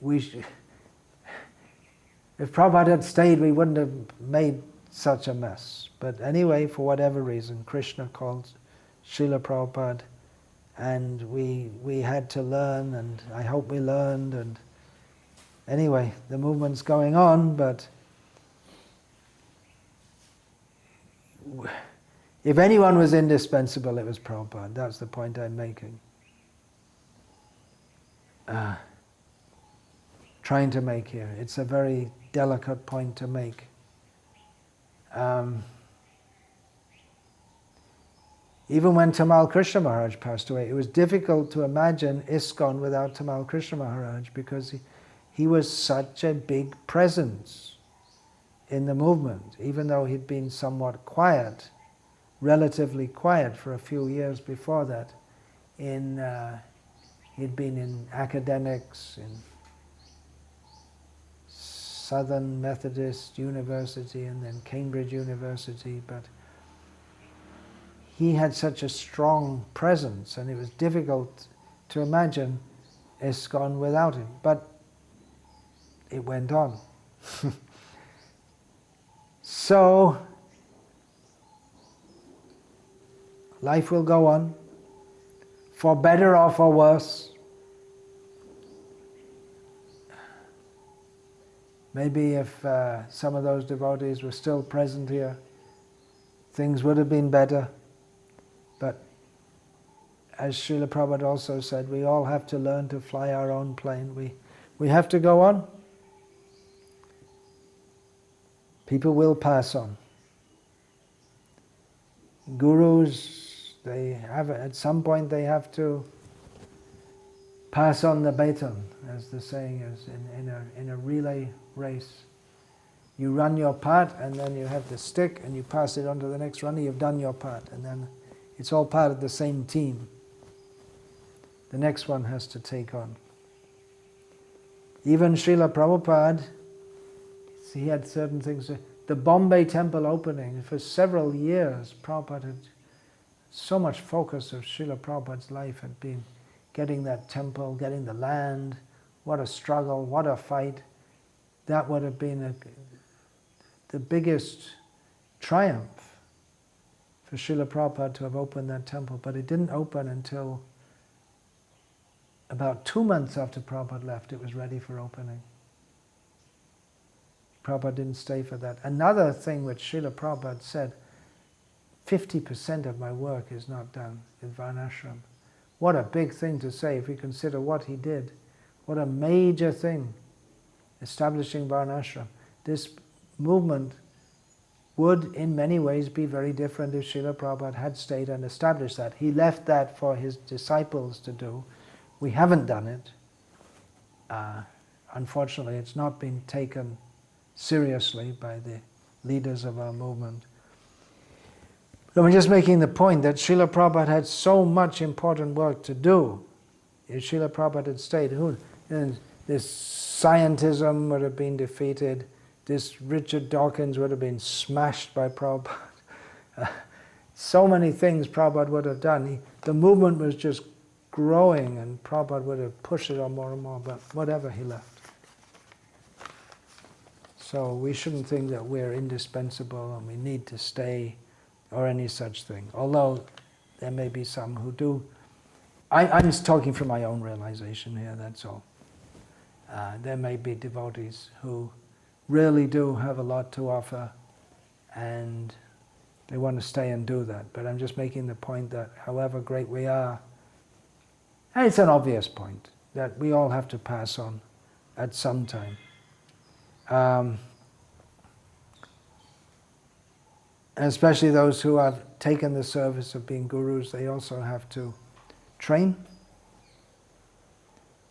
if Prabhupada had stayed, we wouldn't have made such a mess. But anyway, for whatever reason, Krishna called Srila Prabhupada, and we had to learn, and I hope we learned, and anyway, the movement's going on, but if anyone was indispensable, it was Prabhupada. That's the point I'm making. Trying to make here. It's a very delicate point to make. Even when Tamal Krishna Maharaj passed away, it was difficult to imagine ISKCON without Tamal Krishna Maharaj, because he was such a big presence in the movement, even though he'd been somewhat quiet, relatively quiet for a few years before that. He'd been in academics, in Southern Methodist University and then Cambridge University, but he had such a strong presence, and it was difficult to imagine ISKCON without him. But it went on. So, life will go on, for better or for worse. Maybe if some of those devotees were still present here, things would have been better. But as Srila Prabhupada also said, we all have to learn to fly our own plane. We have to go on. People will pass on. Gurus, at some point they have to pass on the baton, as the saying is, in a relay race. You run your part, and then you have the stick, and you pass it on to the next runner. You've done your part, and then it's all part of the same team. The next one has to take on. Even Srila Prabhupada, he had certain things. The Bombay temple opening, for several years, Prabhupada had so much focus of Srila Prabhupada's life had been getting that temple, getting the land. What a struggle, what a fight. That would have been the biggest triumph for Srila Prabhupada to have opened that temple. But it didn't open until about 2 months after Prabhupada left. It was ready for opening. Prabhupada didn't stay for that. Another thing which Srila Prabhupada said, 50% of my work is not done in Varnashram. What a big thing to say if we consider what he did. What a major thing, establishing Varnashram. This movement would in many ways be very different if Srila Prabhupada had stayed and established that. He left that for his disciples to do. We haven't done it. Unfortunately, it's not been taken seriously by the leaders of our movement. So I'm just making the point that Srila Prabhupada had so much important work to do. If Srila Prabhupada had stayed, this scientism would have been defeated. This Richard Dawkins would have been smashed by Prabhupada. So many things Prabhupada would have done. The movement was just growing, and Prabhupada would have pushed it on more and more, but whatever, he left. So we shouldn't think that we're indispensable and we need to stay or any such thing. Although there may be some who do. I'm talking from my own realization here, that's all. There may be devotees who really do have a lot to offer and they want to stay and do that. But I'm just making the point that however great we are, and it's an obvious point, that we all have to pass on at some time. And especially those who have taken the service of being gurus, they also have to train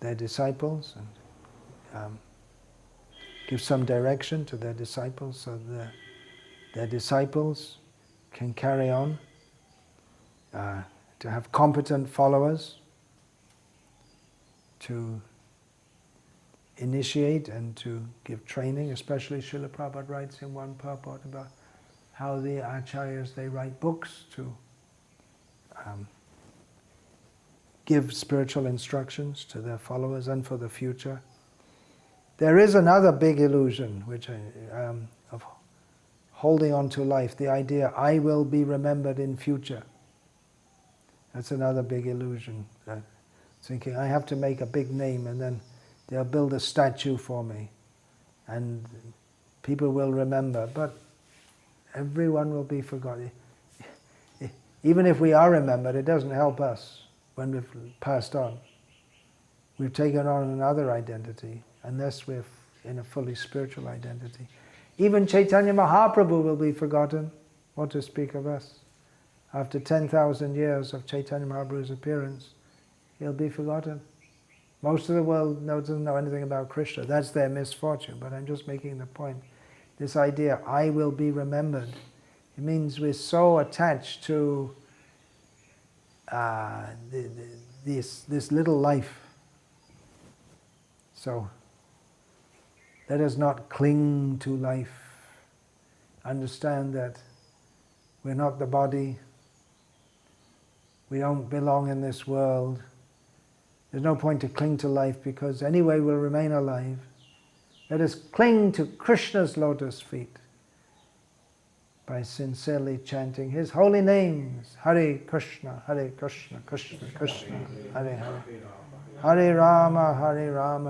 their disciples and give some direction to their disciples so that their disciples can carry on, to have competent followers, to initiate and to give training. Especially Srila Prabhupada writes in one purport about how the acharyas, they write books to give spiritual instructions to their followers and for the future. There is another big illusion which of holding on to life, the idea, I will be remembered in future. That's another big illusion. Thinking, I have to make a big name and then they'll build a statue for me and people will remember, but everyone will be forgotten. Even if we are remembered, it doesn't help us when we've passed on. We've taken on another identity, unless we're in a fully spiritual identity. Even Chaitanya Mahaprabhu will be forgotten, what to speak of us. After 10,000 years of Chaitanya Mahaprabhu's appearance, he'll be forgotten. Most of the world doesn't know anything about Krishna. That's their misfortune, but I'm just making the point. This idea, I will be remembered, it means we're so attached to this little life. So let us not cling to life. Understand that we're not the body. We don't belong in this world. There's no point to cling to life because anyway we'll remain alive. Let us cling to Krishna's lotus feet by sincerely chanting His holy names. Hare Krishna, Krishna Krishna, Hare Hare. Hare Rama,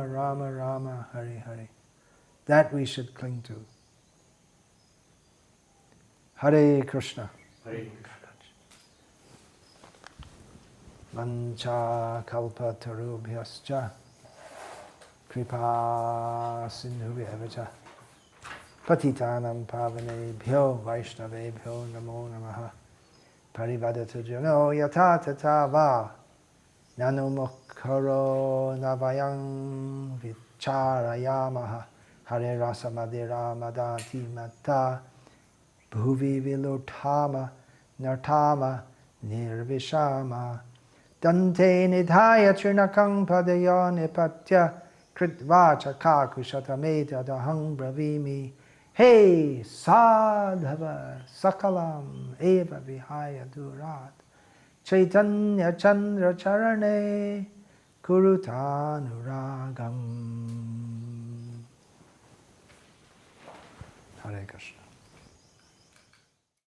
Rama Rama, Hare Hare. That we should cling to. Hare Krishna. Hare Mancha kalpa tarubhyascha kripa sindhubhyavacha patitanam pavanebhyo vaishnavebhyo namo namaha parivadata jano yata tata va nanumokkaro navayang vicharayamaha hare rasa madira madati mata bhuvi vilutama nartama nirvishama Dante nidhaya trinakang padaya nipatya kritvacha kakushatameta dahang bravimi Hey sadhava sakalam eva vihaya durat Chaitanya chandra charane kurutanuragam Hare Krishna.